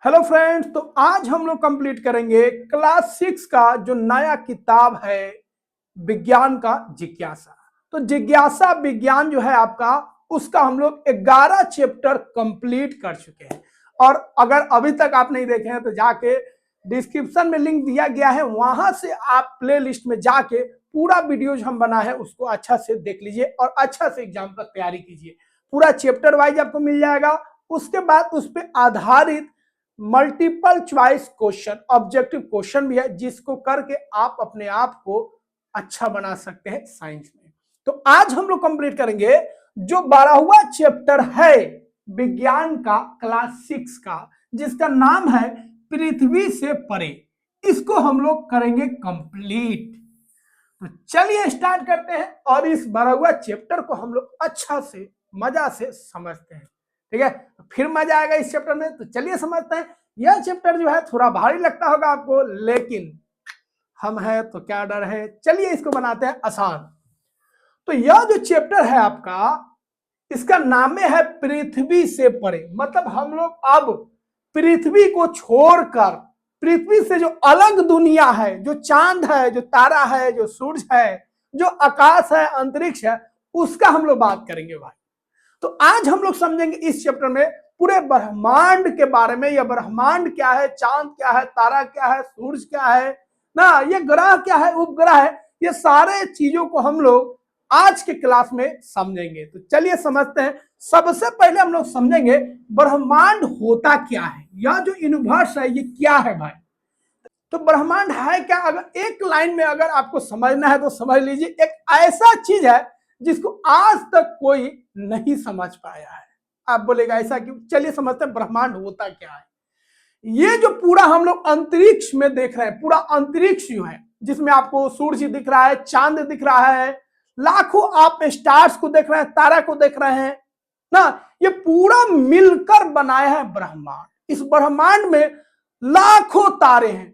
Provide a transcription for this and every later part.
Hello friends, तो आज हम लोग कंप्लीट करेंगे क्लास 6 का जो नया किताब है विज्ञान का जिज्ञासा। तो जिज्ञासा विज्ञान जो है आपका, उसका हम लोग 11 चैप्टर कंप्लीट कर चुके हैं। और अगर अभी तक आप नहीं देखे हैं तो जाके डिस्क्रिप्शन में लिंक दिया गया है, वहां से आप प्ले लिस्ट में जाके पूरा वीडियो जो हम बना है उसको अच्छा से देख लीजिए और अच्छा से एग्जाम का तैयारी कीजिए। पूरा चैप्टर वाइज आपको मिल जाएगा। उसके बाद उस पर आधारित multiple choice question, objective question भी है, जिसको करके आप अपने आप को अच्छा बना सकते हैं साइंस में। तो आज हम लोग कंप्लीट करेंगे जो 12वां चैप्टर है विज्ञान का क्लास 6 का, जिसका नाम है पृथ्वी से परे। इसको हम लोग करेंगे कंप्लीट। तो चलिए स्टार्ट करते हैं और इस 12वां चैप्टर को हम लोग अच्छा से मजा से समझते हैं। ठीक है, फिर मजा आएगा इस चैप्टर में। तो चलिए समझते हैं। यह चैप्टर जो है थोड़ा भारी लगता होगा आपको, लेकिन हम हैं तो क्या डर है। चलिए इसको बनाते हैं आसान। तो यह जो चैप्टर है आपका, इसका नाम है पृथ्वी से परे। मतलब हम लोग अब पृथ्वी को छोड़कर, पृथ्वी से जो अलग दुनिया है, जो चांद है, जो तारा है, जो सूरज है, जो आकाश है, अंतरिक्ष है, उसका हम लोग बात करेंगे भाई। तो आज हम लोग समझेंगे इस चैप्टर में पूरे ब्रह्मांड के बारे में। यह ब्रह्मांड क्या है, चांद क्या है, तारा क्या है, सूरज क्या है ना, ये ग्रह क्या है, उपग्रह है, ये सारे चीजों को हम लोग आज के क्लास में समझेंगे। तो चलिए समझते हैं। सबसे पहले हम लोग समझेंगे ब्रह्मांड होता क्या है, यह जो यूनिवर्स है ये क्या है भाई। तो ब्रह्मांड है क्या, अगर एक लाइन में अगर आपको समझना है तो समझ लीजिए, एक ऐसा चीज है जिसको आज तक कोई नहीं समझ पाया है। आप बोलेगा ऐसा क्यों? चलिए समझते हैं ब्रह्मांड होता क्या है। ये जो पूरा हम लोग अंतरिक्ष में देख रहे हैं, पूरा अंतरिक्ष जो है, जिसमें आपको सूरज दिख रहा है, चांद दिख रहा है, लाखों आप स्टार्स को देख रहे हैं, तारा को देख रहे हैं ना, ये पूरा मिलकर बनाया है ब्रह्मांड। इस ब्रह्मांड में लाखों तारे हैं,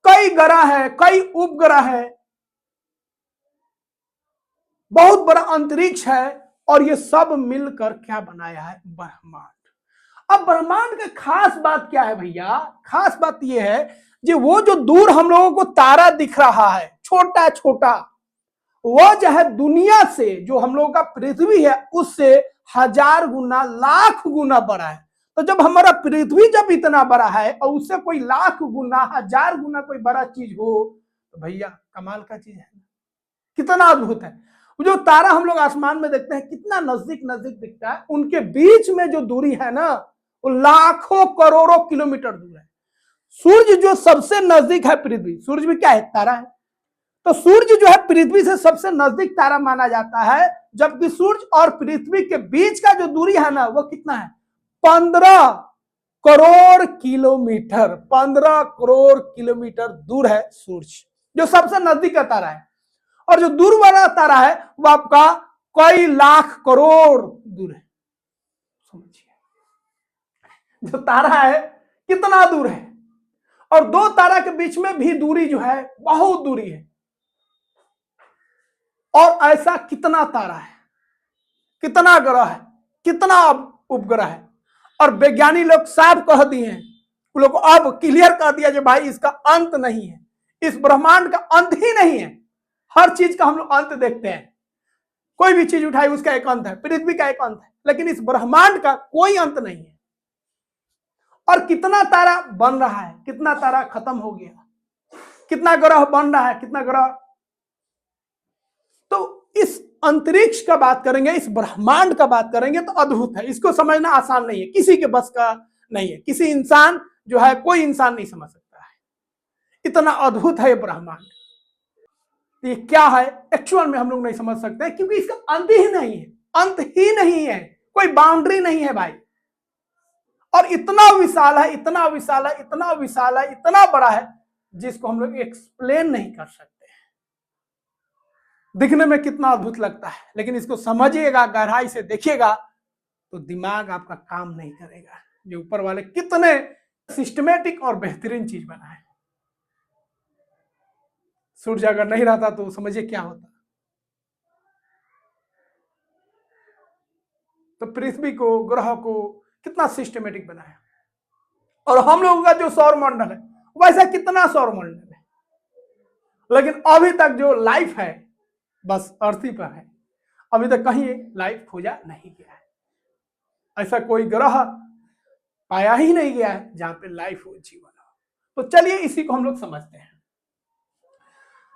कई ग्रह है, कई उपग्रह है, बहुत बड़ा अंतरिक्ष है, और ये सब मिलकर क्या बनाया है? ब्रह्मांड। अब ब्रह्मांड का खास बात क्या है भैया? खास बात यह है कि वो जो दूर हम लोगों को तारा दिख रहा है, छोटा छोटा, वह जो है दुनिया से, जो हम लोगों का पृथ्वी है, उससे 1000 गुना, लाख गुना बड़ा है। तो जब हमारा पृथ्वी जब इतना बड़ा है और उससे कोई लाख गुना, 1000 गुना कोई बड़ा चीज हो, तो भैया कमाल का चीज है। कितना अद्भुत है। जो तारा हम लोग आसमान में देखते हैं कितना नजदीक नजदीक दिखता है, उनके बीच में जो दूरी है ना, वो लाखों करोड़ों किलोमीटर दूर है। सूर्य जो सबसे नजदीक है पृथ्वी, सूर्य भी क्या है? तारा है। तो सूर्य जो है पृथ्वी से सबसे नजदीक तारा माना जाता है, जबकि सूर्य और पृथ्वी के बीच का जो दूरी है ना, वो कितना है? 15 करोड़ किलोमीटर। 15 करोड़ किलोमीटर दूर है सूर्य, जो सबसे नजदीक का तारा है। और जो दूर वाला तारा है वो आपका कई लाख करोड़ दूर है। समझिए जो तारा है कितना दूर है। और दो तारा के बीच में भी दूरी जो है बहुत दूरी है। और ऐसा कितना तारा है, कितना ग्रह है, कितना उपग्रह है। और वैज्ञानिक लोग साफ कह दिए हैं, उन लोग अब क्लियर कर दिया कि भाई इसका अंत नहीं है। इस ब्रह्मांड का अंत ही नहीं है। हर चीज का हम लोग अंत देखते हैं, कोई भी चीज उठाई उसका एक अंत है, पृथ्वी का एक अंत है, लेकिन इस ब्रह्मांड का कोई अंत नहीं है। और कितना तारा बन रहा है, कितना तारा खत्म हो गया, कितना ग्रह बन रहा है, कितना ग्रह। तो इस अंतरिक्ष का बात करेंगे, इस ब्रह्मांड का बात करेंगे तो अद्भुत है। इसको समझना आसान नहीं है, किसी के बस का नहीं है। किसी इंसान जो है, कोई इंसान नहीं समझ सकता है, इतना अद्भुत है ये ब्रह्मांड। ये क्या है एक्चुअल में हम लोग नहीं समझ सकते, क्योंकि इसका अंत ही नहीं है। अंत ही नहीं है, कोई बाउंड्री नहीं है भाई। और इतना विशाल है, इतना विशाल है, इतना विशाल है, इतना बड़ा है, जिसको हम लोग एक्सप्लेन नहीं कर सकते। दिखने में कितना अद्भुत लगता है, लेकिन इसको समझिएगा, गहराई से देखिएगा, तो दिमाग आपका काम नहीं करेगा। जो ऊपर वाले कितने सिस्टमेटिक और बेहतरीन चीज बनाए। सूर्य अगर नहीं रहता तो समझिए क्या होता। तो पृथ्वी को, ग्रह को कितना सिस्टमेटिक बनाया। और हम लोगों का जो सौर मंडल है वैसा कितना सौर मंडल है, लेकिन अभी तक जो लाइफ है बस अर्थ ही पर है, अभी तक कहीं लाइफ खोजा नहीं गया है। ऐसा कोई ग्रह पाया ही नहीं गया है जहां पे लाइफ हो, जीवन हो। तो चलिए इसी को हम लोग समझते हैं।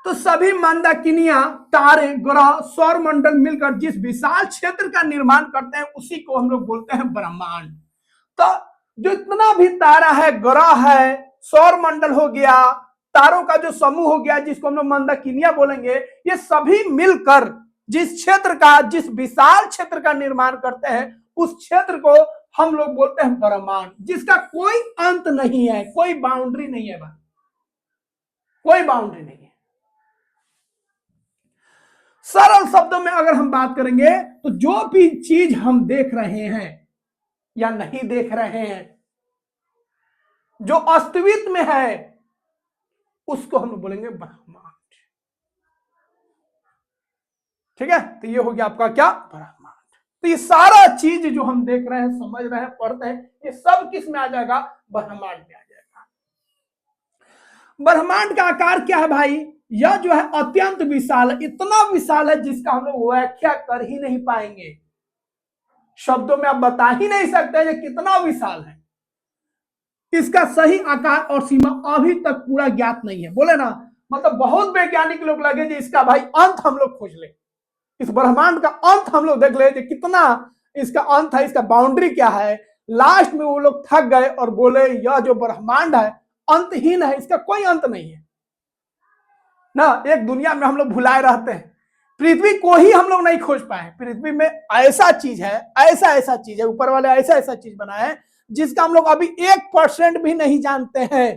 तो सभी मंदाकिनियां, तारे, ग्रह, सौर मंडल मिलकर जिस विशाल क्षेत्र का निर्माण करते हैं उसी को हम लोग बोलते हैं ब्रह्मांड। तो जो इतना भी तारा है, ग्रह है, सौर मंडल हो गया, तारों का जो समूह हो गया जिसको हम लोग मंदाकिनियां बोलेंगे, ये सभी मिलकर जिस क्षेत्र का, जिस विशाल क्षेत्र का निर्माण करते हैं उस क्षेत्र को हम लोग बोलते हैं ब्रह्मांड, जिसका कोई अंत नहीं है, कोई बाउंड्री नहीं है भाई, कोई बाउंड्री नहीं है। सरल शब्दों में अगर हम बात करेंगे तो जो भी चीज हम देख रहे हैं या नहीं देख रहे हैं, जो अस्तित्व में है उसको हम बोलेंगे ब्रह्मांड। ठीक है, तो ये हो गया आपका क्या, ब्रह्मांड। तो ये सारा चीज जो हम देख रहे हैं, समझ रहे हैं, पढ़ते हैं, ये सब किस में आ जाएगा, ब्रह्मांड में आ जाएगा। ब्रह्मांड का आकार क्या है भाई, यह जो है अत्यंत विशाल है, इतना विशाल है जिसका हम लोग व्याख्या कर ही नहीं पाएंगे, शब्दों में आप बता ही नहीं सकते ये कितना विशाल है। इसका सही आकार और सीमा अभी तक पूरा ज्ञात नहीं है। बोले ना, मतलब बहुत वैज्ञानिक लोग लगे जी इसका भाई अंत हम लोग खोज ले, इस ब्रह्मांड का अंत हम लोग देख ले, कितना इसका अंत है, इसका बाउंड्री क्या है। लास्ट में वो लोग थक गए और बोले यह जो ब्रह्मांड है अंतहीन है, इसका कोई अंत नहीं है ना। एक दुनिया में हम लोग भुलाए रहते हैं, पृथ्वी को ही हम लोग नहीं खोज पाए। पृथ्वी में ऐसा चीज है, ऐसा चीज है, ऊपर वाले ऐसा चीज बनाया है जिसका हम लोग अभी 1% भी नहीं जानते हैं।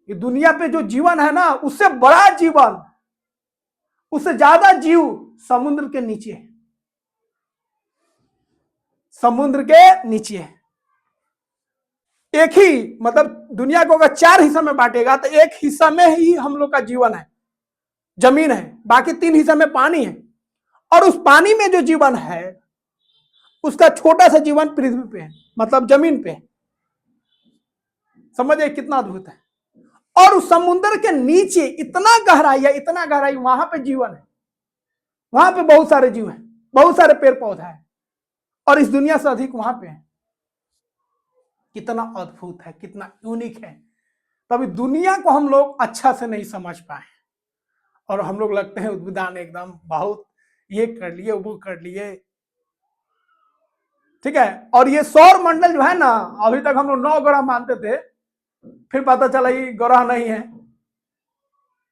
ये दुनिया पे जो जीवन है ना, उससे बड़ा जीवन, उससे ज्यादा जीव समुद्र के नीचे है, समुद्र के नीचे है। एक ही, मतलब दुनिया को अगर 4 हिस्सा में बांटेगा तो एक हिस्सा में ही हम लोग का जीवन है, जमीन है, बाकी 3 हिस्सा में पानी है, और उस पानी में जो जीवन है उसका छोटा सा जीवन पृथ्वी पे है, मतलब जमीन पे। समझिए कितना अद्भुत है। और उस समुद्र के नीचे इतना गहराई है, इतना गहराई, वहां पे जीवन है, वहां पे बहुत सारे जीव हैं, बहुत सारे पेड़ पौधा है, और इस दुनिया से अधिक वहां पे है। कितना अद्भुत है, कितना यूनिक है। तभी दुनिया को हम लोग अच्छा से नहीं समझ पाए, और हम लोग लगते हैं उद्भिदान एकदम बहुत ये कर लिए, वो कर लिए। ठीक है, और ये सौर मंडल जो है ना, अभी तक हम लोग 9 ग्रह मानते थे, फिर पता चला ये ग्रह नहीं है,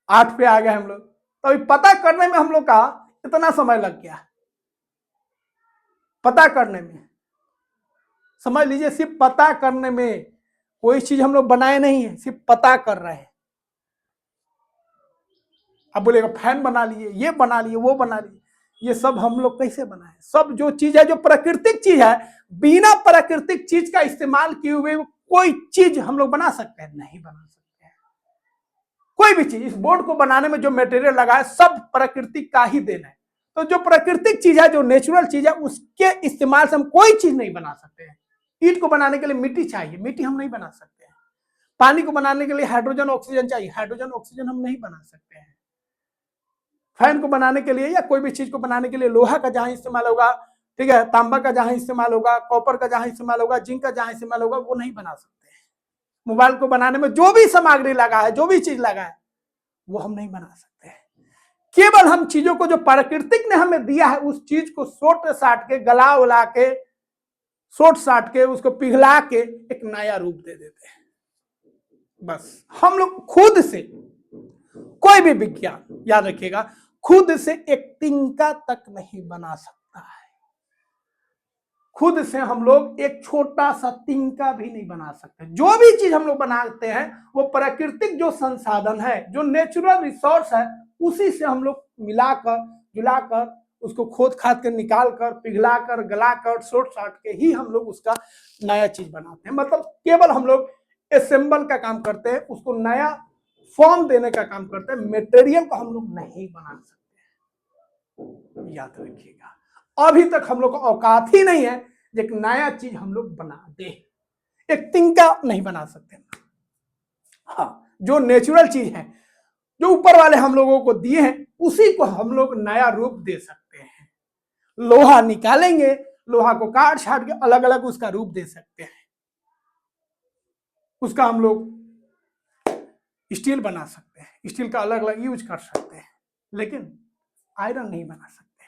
8 पे आ गए हम लोग। तो अभी पता करने में हम लोग का इतना समय लग गया, पता करने में, समझ लीजिए सिर्फ पता करने में, कोई चीज हम लोग बनाए नहीं है, सिर्फ पता कर रहे हैं। अब बोलेगा फैन बना लिए, ये बना लिए, वो बना लिए, ये सब हम लोग कैसे बनाए। सब जो चीज है, जो प्राकृतिक चीज है, बिना प्राकृतिक चीज का इस्तेमाल किए हुए कोई चीज हम लोग बना सकते हैं? नहीं बना सकते हैं कोई भी चीज। इस बोर्ड को बनाने में जो मटेरियल लगा है सब प्राकृतिक का ही देना है। तो जो प्राकृतिक चीज है, जो नेचुरल चीज है, उसके इस्तेमाल से हम कोई चीज नहीं बना सकते हैं। ईंट को बनाने के लिए मिट्टी चाहिए, मिट्टी हम नहीं बना सकते हैं। पानी को बनाने के लिए हाइड्रोजन ऑक्सीजन चाहिए, हाइड्रोजन ऑक्सीजन हम नहीं बना सकते हैं। फैन को बनाने के लिए या कोई भी चीज को बनाने के लिए लोहा का जहां इस्तेमाल होगा, ठीक है, तांबा का जहां इस्तेमाल होगा, कॉपर का जहां इस्तेमाल होगा, जिंक का जहां इस्तेमाल होगा, वो नहीं बना सकते हैं। मोबाइल को बनाने में जो भी सामग्री लगा है, जो भी चीज लगा है, वो हम नहीं बना सकते हैं। केवल हम चीजों को जो प्राकृतिक ने हमें दिया है उस चीज को सोट साट के, गला उला के, सोट साट के, उसको पिघला के एक नया रूप दे देते हैं। बस हम लोग खुद से, कोई भी विज्ञान याद रखिएगा, खुद से एक तिनका तक नहीं बना सकता है। खुद से हम लोग एक छोटा सा तिनका भी नहीं बना सकते। जो भी चीज हम लोग बनाते हैं वो प्राकृतिक जो संसाधन है, जो नेचुरल रिसोर्स है, उसी से हम लोग मिलाकर जुलाकर, उसको खोद खाद कर, निकाल कर, पिघला कर, गला कर, सोट साट के ही हम लोग उसका नया चीज बनाते हैं। मतलब केवल हम लोग असेंबल का काम करते हैं, उसको नया फॉर्म देने का काम करते हैं। मटेरियल को हम लोग नहीं बना सकते, याद रखिएगा। अभी तक हम लोग को औकात ही नहीं है एक नया चीज हम लोग बना दे। एक तिनका नहीं बना सकते। हाँ, जो नेचुरल चीज है, जो ऊपर वाले हम लोगों को दिए हैं, उसी को हम लोग नया रूप दे सकते हैं। लोहा निकालेंगे, लोहा को काट छाट के अलग अलग उसका रूप दे सकते हैं, उसका हम लोग स्टील बना सकते हैं, स्टील का अलग अलग यूज कर सकते हैं, लेकिन आयरन नहीं बना सकते,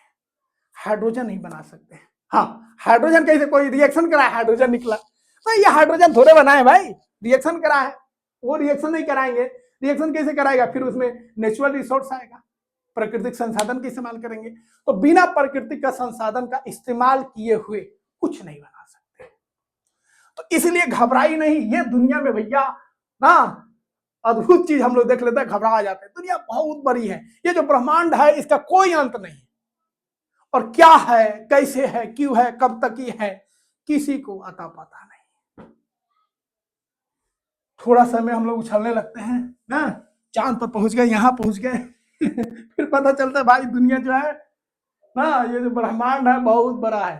हाइड्रोजन नहीं बना सकते। हाँ, हाइड्रोजन कैसे, कोई रिएक्शन करा है, हाइड्रोजन निकला, तो ये हाइड्रोजन थोड़े बनाए भाई, रिएक्शन करा है, वो रिएक्शन नहीं कराएंगे। रिएक्शन कैसे कराएगा, फिर उसमें नेचुरल रिसोर्स आएगा, प्राकृतिक संसाधन का इस्तेमाल करेंगे। तो बिना प्राकृतिक का संसाधन का इस्तेमाल किए हुए कुछ नहीं बना सकते। तो इसलिए घबराई नहीं, ये दुनिया में भैया ना अद्भुत चीज हम लोग देख लेते हैं, घबरा जाते हैं। दुनिया बहुत बड़ी है, ये जो ब्रह्मांड है इसका कोई अंत नहीं, और क्या है, कैसे है, क्यों है, कब तक ही है, किसी को अता पता नहीं। थोड़ा समय हम लोग उछलने लगते हैं ना, चांद पर पहुंच गए, यहां पहुंच गए फिर पता चलता है भाई दुनिया जो है ना, ये जो ब्रह्मांड है बहुत बड़ा है,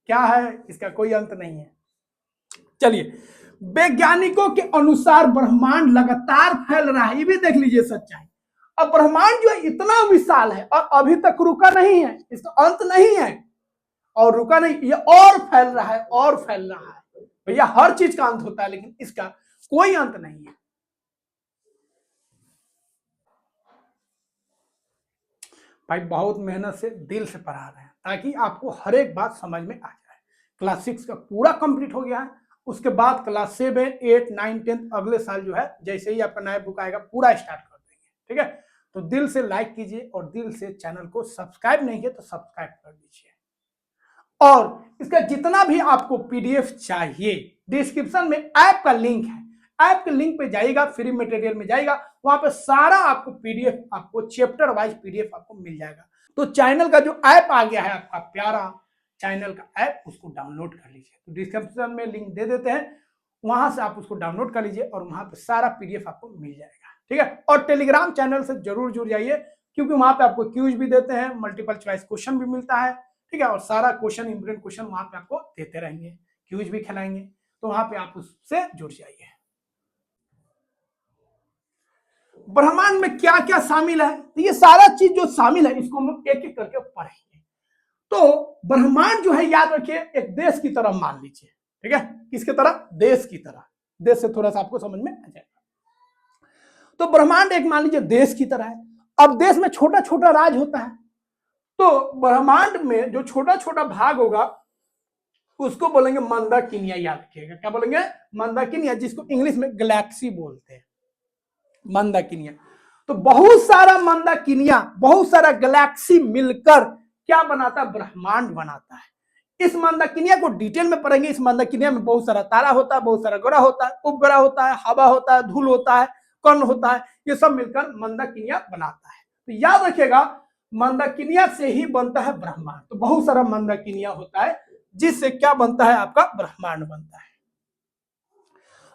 क्या है, इसका कोई अंत नहीं है। चलिए, वैज्ञानिकों के अनुसार ब्रह्मांड लगातार फैल रहा है, ये भी देख लीजिए सच्चाई। अब ब्रह्मांड जो है इतना विशाल है और अभी तक रुका नहीं है, इसका अंत नहीं है और रुका नहीं, ये और फैल रहा है और फैल रहा है। भैया हर चीज का अंत होता है, लेकिन इसका कोई अंत नहीं है। भाई बहुत मेहनत से दिल से पढ़ा रहे हैं ताकि आपको हर एक बात समझ में आ जाए। क्लास 6 का पूरा कंप्लीट हो गया है, उसके बाद क्लास 7, 8, 9, 10 अगले साल जो है जैसे ही आपका नया बुक आएगा पूरा स्टार्ट कर देंगे, ठीक है। तो दिल से लाइक कीजिए और दिल से चैनल को सब्सक्राइब नहीं किया तो सब्सक्राइब कर दीजिए। और इसका जितना भी आपको पीडीएफ चाहिए, डिस्क्रिप्शन में ऐप का लिंक है, ऐप के लिंक पे जाइएगा, फ्री मटेरियल में जाइएगा, वहां पे सारा आपको पीडीएफ, आपको चैप्टर वाइज पीडीएफ आपको मिल जाएगा। तो चैनल का जो ऐप आ गया है आपका प्यारा चैनल का ऐप, उसको डाउनलोड कर लीजिए। तो डिस्क्रिप्शन में लिंक दे देते हैं, वहां से आप उसको डाउनलोड कर लीजिए और वहां पे सारा पीडीएफ आपको मिल जाएगा, ठीक है। और टेलीग्राम चैनल से जरूर जुड़ जाइए, क्योंकि वहां पे आपको क्यूज भी देते हैं, मल्टीपल चॉइस क्वेश्चन भी मिलता है, ठीक है। और सारा क्वेश्चन, इंपोर्टेंट क्वेश्चन वहां पे आपको देते रहेंगे, क्यूज भी खिलाएंगे, तो वहां पे आप उससे जुड़ जाइए। ब्रह्मांड में क्या क्या शामिल है, तो ये सारा चीज जो शामिल है इसको हम एक एक करके पढ़ेंगे। तो ब्रह्मांड जो है याद रखिए एक देश की तरह मान लीजिए, ठीक है। किसकी तरह, देश की तरह, देश से थोड़ा सा आपको समझ में आ जाएगा। तो ब्रह्मांड एक मान लीजिए देश की तरह है। अब देश में छोटा छोटा राज होता है, तो ब्रह्मांड में जो छोटा छोटा भाग होगा उसको बोलेंगे मंदाकिनिया, याद रखिएगा क्या बोलेंगे, मंदाकिनिया, जिसको इंग्लिश में गैलेक्सी बोलते हैं, मंदाकिनिया। तो बहुत सारा मंदाकिनिया, बहुत सारा गैलेक्सी मिलकर क्या बनाता है, ब्रह्मांड बनाता है। इस मंदाकिनिया को डिटेल में पढ़ेंगे। इस मंदाकिनिया में बहुत सारा तारा होता है, बहुत सारा ग्रह होता है, उपग्रह होता है, हवा होता है, धूल होता है, कण होता है, ये सब मिलकर मंदाकिनिया बनाता है। तो याद रखिएगा मंदाकिनिया से ही बनता है ब्रह्मांड। तो बहुत सारा मंदाकिनिया होता है जिससे क्या बनता है, आपका ब्रह्मांड बनता है।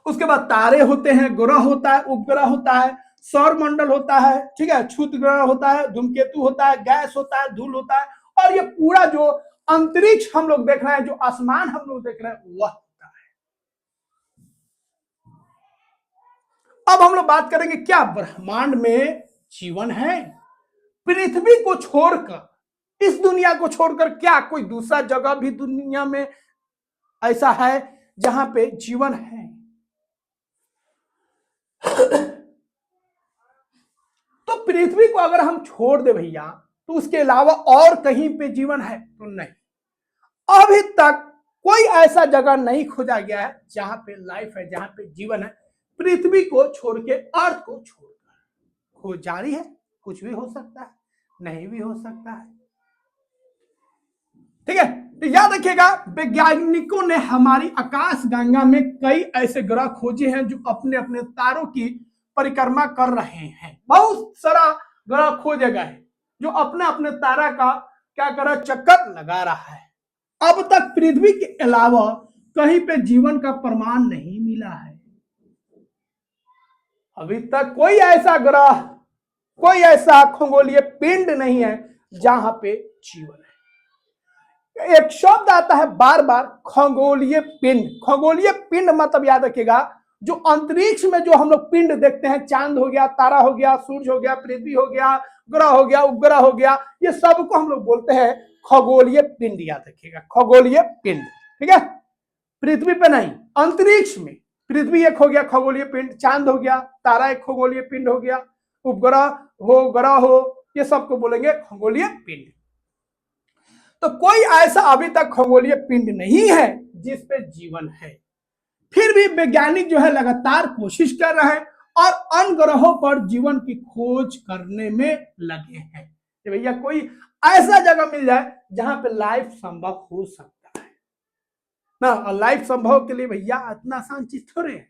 उसके बाद तारे होते हैं, ग्रह होता है, उपग्रह होता है, सौर मंडल होता है, ठीक है, क्षुद्र ग्रह होता है, धूमकेतु होता है, गैस होता है, धूल होता है, और ये पूरा जो अंतरिक्ष हम लोग देख रहे हैं, जो आसमान हम लोग देख रहे हैं, वह होता है। अब हम लोग बात करेंगे क्या ब्रह्मांड में जीवन है। पृथ्वी को छोड़कर, इस दुनिया को छोड़कर क्या कोई दूसरा जगह भी दुनिया में ऐसा है जहां पे जीवन है? तो पृथ्वी को अगर हम छोड़ दे भैया, तो उसके अलावा और कहीं पे जीवन है तो नहीं। अभी तक कोई ऐसा जगह नहीं खोजा गया है जहां पे लाइफ है, जहां पे जीवन है, पृथ्वी को छोड़ के, अर्थ को छोड़कर। खोज जारी है, कुछ भी हो सकता है, नहीं भी हो सकता है, ठीक है। तो याद रखिएगा वैज्ञानिकों ने हमारी आकाश गंगा में कई ऐसे ग्रह खोजे हैं जो अपने अपने तारों की परिक्रमा कर रहे हैं। बहुत सारा ग्रह खोजे गए जो अपने अपने तारा का क्या कर रहा है, चक्कर लगा रहा है। अब तक पृथ्वी के अलावा कहीं पे जीवन का प्रमाण नहीं मिला है। अभी तक कोई ऐसा ग्रह, कोई ऐसा खगोलीय पिंड नहीं है जहां पे जीवन है। एक शब्द आता है बार बार, खगोलीय पिंड। खगोलीय पिंड मतलब याद रखिएगा, जो अंतरिक्ष में जो हम लोग पिंड देखते हैं, चांद हो गया, तारा हो गया, सूरज हो गया, पृथ्वी हो गया, ग्रह हो गया, उपग्रह हो गया, ये सबको हम लोग बोलते हैं खगोलीय पिंड। याद रखिएगा, खगोलीय पिंड। ठीक है, पृथ्वी पे नहीं, अंतरिक्ष में। पृथ्वी एक हो गया खगोलीय पिंड, चांद हो गया, तारा एक खगोलीय पिंड हो गया, उपग्रह हो, ग्रह हो, ये सबको बोलेंगे खगोलीय पिंड। तो कोई ऐसा अभी तक खगोलीय पिंड नहीं है जिस पे जीवन है। फिर भी वैज्ञानिक जो है लगातार कोशिश कर रहे हैं और अन्य ग्रहों पर जीवन की खोज करने में लगे हैं। भैया कोई ऐसा जगह मिल जाए जहां पे लाइफ संभव हो सकता है ना। और लाइफ संभव के लिए भैया इतना आसान चीज थोड़े है,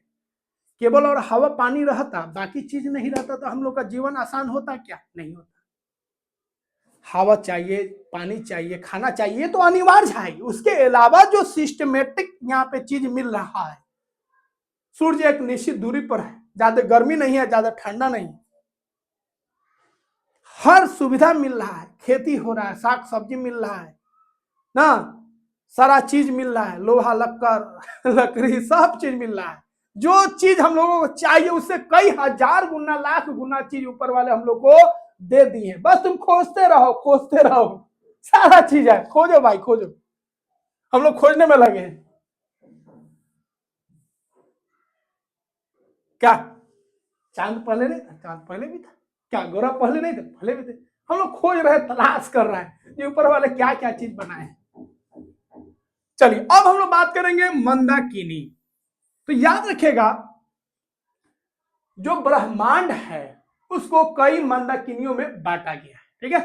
केवल और हवा पानी रहता, बाकी चीज नहीं रहता तो हम लोग का जीवन आसान होता क्या? नहीं होता। हवा चाहिए, पानी चाहिए, खाना चाहिए, तो अनिवार्य है। उसके अलावा जो सिस्टमेटिक यहाँ पे चीज मिल रहा है, सूर्य एक निश्चित दूरी पर है, ज्यादा गर्मी नहीं है, ज्यादा ठंडा नहीं, हर सुविधा मिल रहा है, खेती हो रहा है, साग सब्जी मिल रहा है ना, सारा चीज मिल रहा है, लोहा लक्कर लकड़ी सब चीज मिल रहा है। जो चीज हम लोगों को चाहिए उससे कई हजार गुना, लाख गुना चीज ऊपर वाले हम लोग को दे दी है। बस तुम खोजते रहो, खोजते रहो, सारा चीज है, खोजो भाई खोजो। हम लोग खोजने में लगे हैं। क्या चांद पहले नहीं था? चांद पहले भी था। क्या गोरा पहले नहीं थे? पहले भी थे। हम लोग खोज रहे, तलाश कर रहे हैं ये ऊपर वाले क्या क्या चीज बनाए। चलिए अब हम लोग बात करेंगे मंदाकिनी। तो याद रखिएगा, जो ब्रह्मांड है उसको कई मंदाकिनियों में बांटा गया है। ठीक है,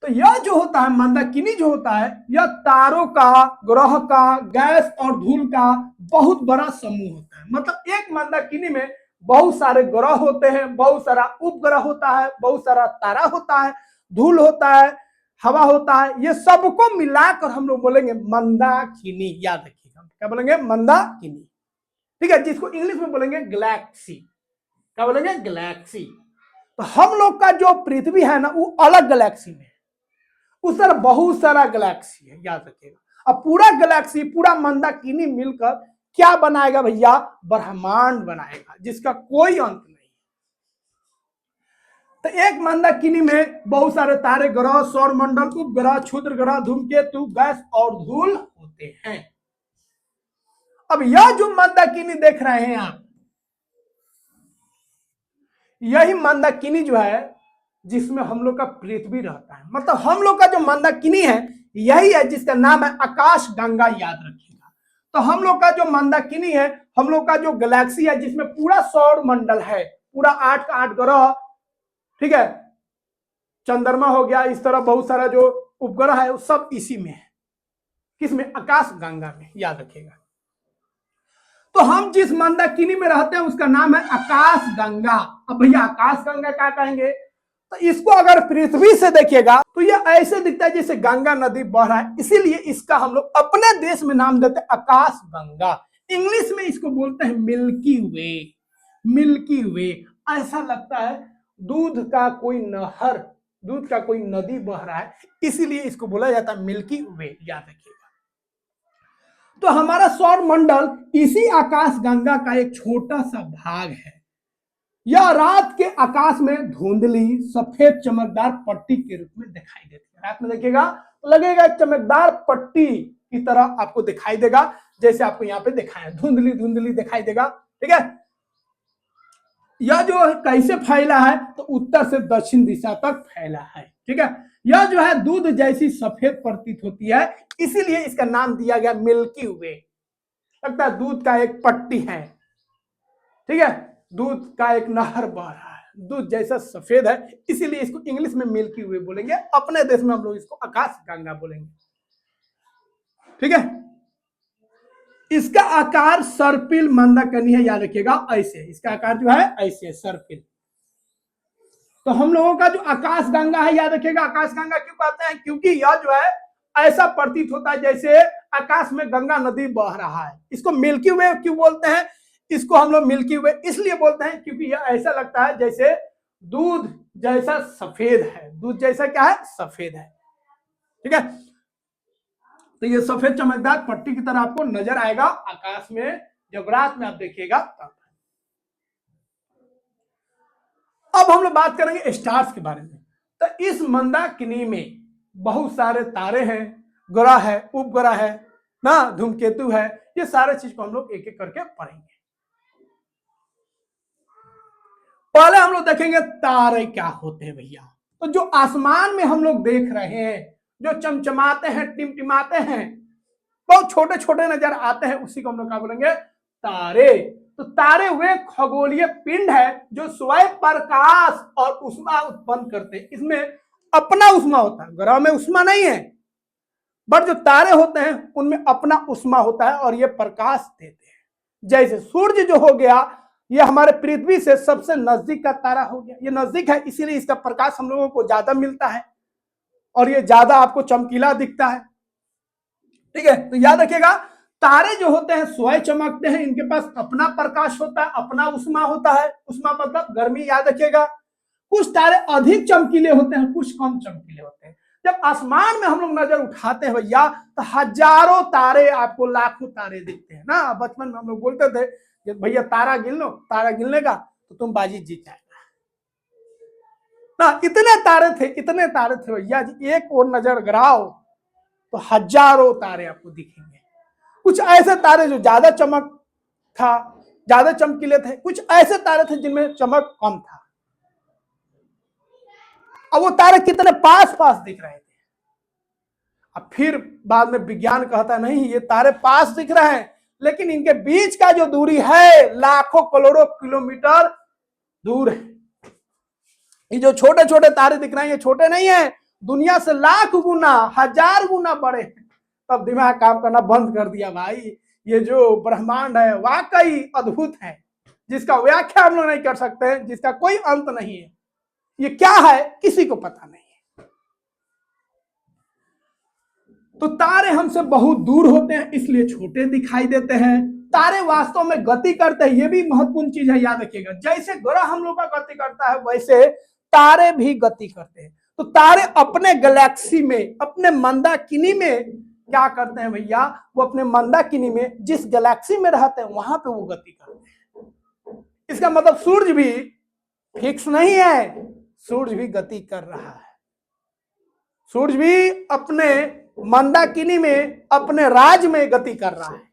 तो यह जो होता है मंदाकिनी, जो होता है यह तारों का, ग्रह का, गैस और धूल का बहुत बड़ा समूह होता है। मतलब एक मंदाकिनी में बहुत सारे ग्रह होते हैं, बहुत सारा उपग्रह होता है, बहुत सारा तारा होता है, धूल होता है, हवा होता है, ये सबको मिलाकर हम लोग बोलेंगे मंदाकिनी। याद रखिएगा, क्या बोलेंगे? मंदाकिनी। ठीक है, जिसको इंग्लिश में बोलेंगे गैलेक्सी। क्या बोलेंगे? गैलेक्सी। तो हम लोग का जो पृथ्वी है ना, वो अलग गैलेक्सी में, उस तरह बहुत सारा गैलेक्सी है। याद रखिएगा, अब पूरा गैलेक्सी, पूरा मंदाकिनी मिलकर क्या बनाएगा भैया? ब्रह्मांड बनाएगा, जिसका कोई अंत नहीं। तो एक मंदाकिनी में बहुत सारे तारे, ग्रह, सौर मंडल, उपग्रह, क्षुद्र ग्रह, धूमकेतु, गैस और धूल होते हैं। अब यह जो मंदाकिनी देख रहे हैं आप, यही मंदाकिनी जो है जिसमें हम लोग का पृथ्वी रहता है। मतलब हम लोग का जो मंदाकिनी है यही है जिसका नाम है आकाश गंगा। याद रखिएगा, तो हम लोग का जो मंदाकिनी है, हम लोग का जो गैलेक्सी है, जिसमें पूरा सौर मंडल है, पूरा 8 का 8 ग्रह, ठीक है, चंद्रमा हो गया, इस तरह बहुत सारा जो उपग्रह है, सब इसी में है। किसमें? आकाश गंगा में। याद रखिएगा, तो हम जिस मंदाकिनी में रहते हैं उसका नाम है आकाश गंगा। अब भैया आकाश गंगा क्या कहेंगे? तो इसको अगर पृथ्वी से देखिएगा तो ये ऐसे दिखता है जैसे गंगा नदी बह रहा है, इसीलिए इसका हम लोग अपने देश में नाम देते हैं आकाश गंगा। इंग्लिश में इसको बोलते हैं मिल्की वे। मिल्की वे, ऐसा लगता है दूध का कोई नहर, दूध का कोई नदी बह रहा है, इसीलिए इसको बोला जाता है मिल्की वे। याद रखिएगा, तो हमारा सौर मंडल इसी आकाश गंगा का एक छोटा सा भाग है। यह रात के आकाश में धुंधली सफेद चमकदार पट्टी के रूप में दिखाई देती है। रात में देखिएगा तो लगेगा एक चमकदार पट्टी की तरह आपको दिखाई देगा, जैसे आपको यहाँ पे दिखाया, धुंधली धुंधली दिखाई देगा। ठीक है, यह जो कैसे फैला है? तो उत्तर से दक्षिण दिशा तक फैला है। ठीक है, यह जो है दूध जैसी सफेद प्रतीत होती है, इसीलिए इसका नाम दिया गया मिल्की वे। लगता है दूध का एक पट्टी है, ठीक है, दूध का एक नहर बह रहा है, दूध जैसा सफेद है, इसीलिए इसको इंग्लिश में मिल्की वे बोलेंगे, अपने देश में हम लोग इसको आकाश गंगा बोलेंगे। ठीक है, इसका आकार सर्पिल मंदाकिनी है। याद रखिएगा, ऐसे इसका आकार जो है ऐसे सर्पिल। तो हम लोगों का जो आकाश गंगा है, याद रखिएगा, आकाश गंगा क्यों कहते हैं? क्योंकि यह जो है ऐसा प्रतीत होता है जैसे आकाश में गंगा नदी बह रहा है। इसको मिल्की वे क्यों बोलते हैं? इसको हम लोग मिल्की वे इसलिए बोलते हैं क्योंकि यह ऐसा लगता है जैसे दूध जैसा सफेद है। दूध जैसा क्या है? सफेद है। ठीक है, तो ये सफेद चमकदार पट्टी की तरह आपको नजर आएगा आकाश में, जब रात में आप देखिएगा तब। अब हम लोग बात करेंगे स्टार्स के बारे में। तो इस मंदाकिनी में बहुत सारे तारे हैं, ग्रह है, उपग्रह है ना, धूमकेतु है, ये सारे चीज को हम लोग एक एक करके पढ़ेंगे। पहले हम लोग देखेंगे तारे क्या होते हैं भैया। तो जो आसमान में हम लोग देख रहे हैं, जो चमचमाते हैं, टिमटिमाते हैं, बहुत छोटे छोटे नजर आते हैं, उसी को हम लोग क्या बोलेंगे, तारे। तो तारे वे खगोलीय पिंड है जो स्वयं प्रकाश और ऊष्मा उत्पन्न करते हैं। इसमें अपना ऊष्मा होता है, ग्रह में ऊष्मा नहीं है, बट जो तारे होते हैं उनमें अपना ऊष्मा होता है और ये प्रकाश देते हैं। जैसे सूर्य जो हो गया, ये हमारे पृथ्वी से सबसे नजदीक का तारा हो गया, ये नजदीक है इसीलिए इसका प्रकाश हम लोगों को ज्यादा मिलता है और ये ज्यादा आपको चमकीला दिखता है। ठीक है, तो याद रखिएगा तारे जो होते हैं स्वयं चमकते हैं, इनके पास अपना प्रकाश होता है, अपना ऊष्मा होता है, ऊष्मा मतलब गर्मी, याद रखिएगा। कुछ तारे अधिक चमकीले होते हैं, कुछ कम चमकीले होते हैं। जब आसमान में हम लोग नजर उठाते हैं भैया, तो हजारों तारे, आपको लाखों तारे दिखते हैं ना। बचपन में हम लोग बोलते थे कि भैया तारा गिन लो, तारा गिनने का तो तुम बाजी जीत जाएगा ना। इतने तारे थे भैया जी, एक और नजर गिराओ तो हजारों तारे आपको दिखेंगे। कुछ ऐसे तारे जो ज्यादा चमक था, ज्यादा चमकीले थे, कुछ ऐसे तारे थे जिनमें चमक कम था। अब वो तारे कितने पास पास दिख रहे थे। अब फिर बाद में विज्ञान कहता नहीं ये तारे पास दिख रहे हैं, लेकिन इनके बीच का जो दूरी है लाखों करोड़ों किलोमीटर दूर है। ये जो छोटे छोटे तारे दिख रहे हैं ये छोटे नहीं है, दुनिया से लाख गुना, हजार गुना बड़े हैं। तब दिमाग काम करना बंद कर दिया भाई। ये जो ब्रह्मांड है वाकई अद्भुत है, जिसका व्याख्या हम लोग नहीं कर सकते, जिसका कोई अंत नहीं है। ये क्या है किसी को पता नहीं है। तो तारे हमसे बहुत दूर होते हैं इसलिए छोटे दिखाई देते हैं। तारे वास्तव में गति करते हैं, ये भी महत्वपूर्ण चीज है, याद रखिएगा। जैसे ग्रह हम लोग का गति करता है वैसे तारे भी गति करते हैं। तो तारे अपने गैलेक्सी में, अपने मंदाकिनी में क्या करते हैं भैया, वो अपने मंदाकिनी में जिस गैलेक्सी में रहते हैं वहां पे वो गति करते हैं। इसका मतलब सूर्य भी फिक्स नहीं है, सूर्य भी गति कर रहा है। सूर्य भी अपने मंदाकिनी में, अपने राज में गति कर रहा है।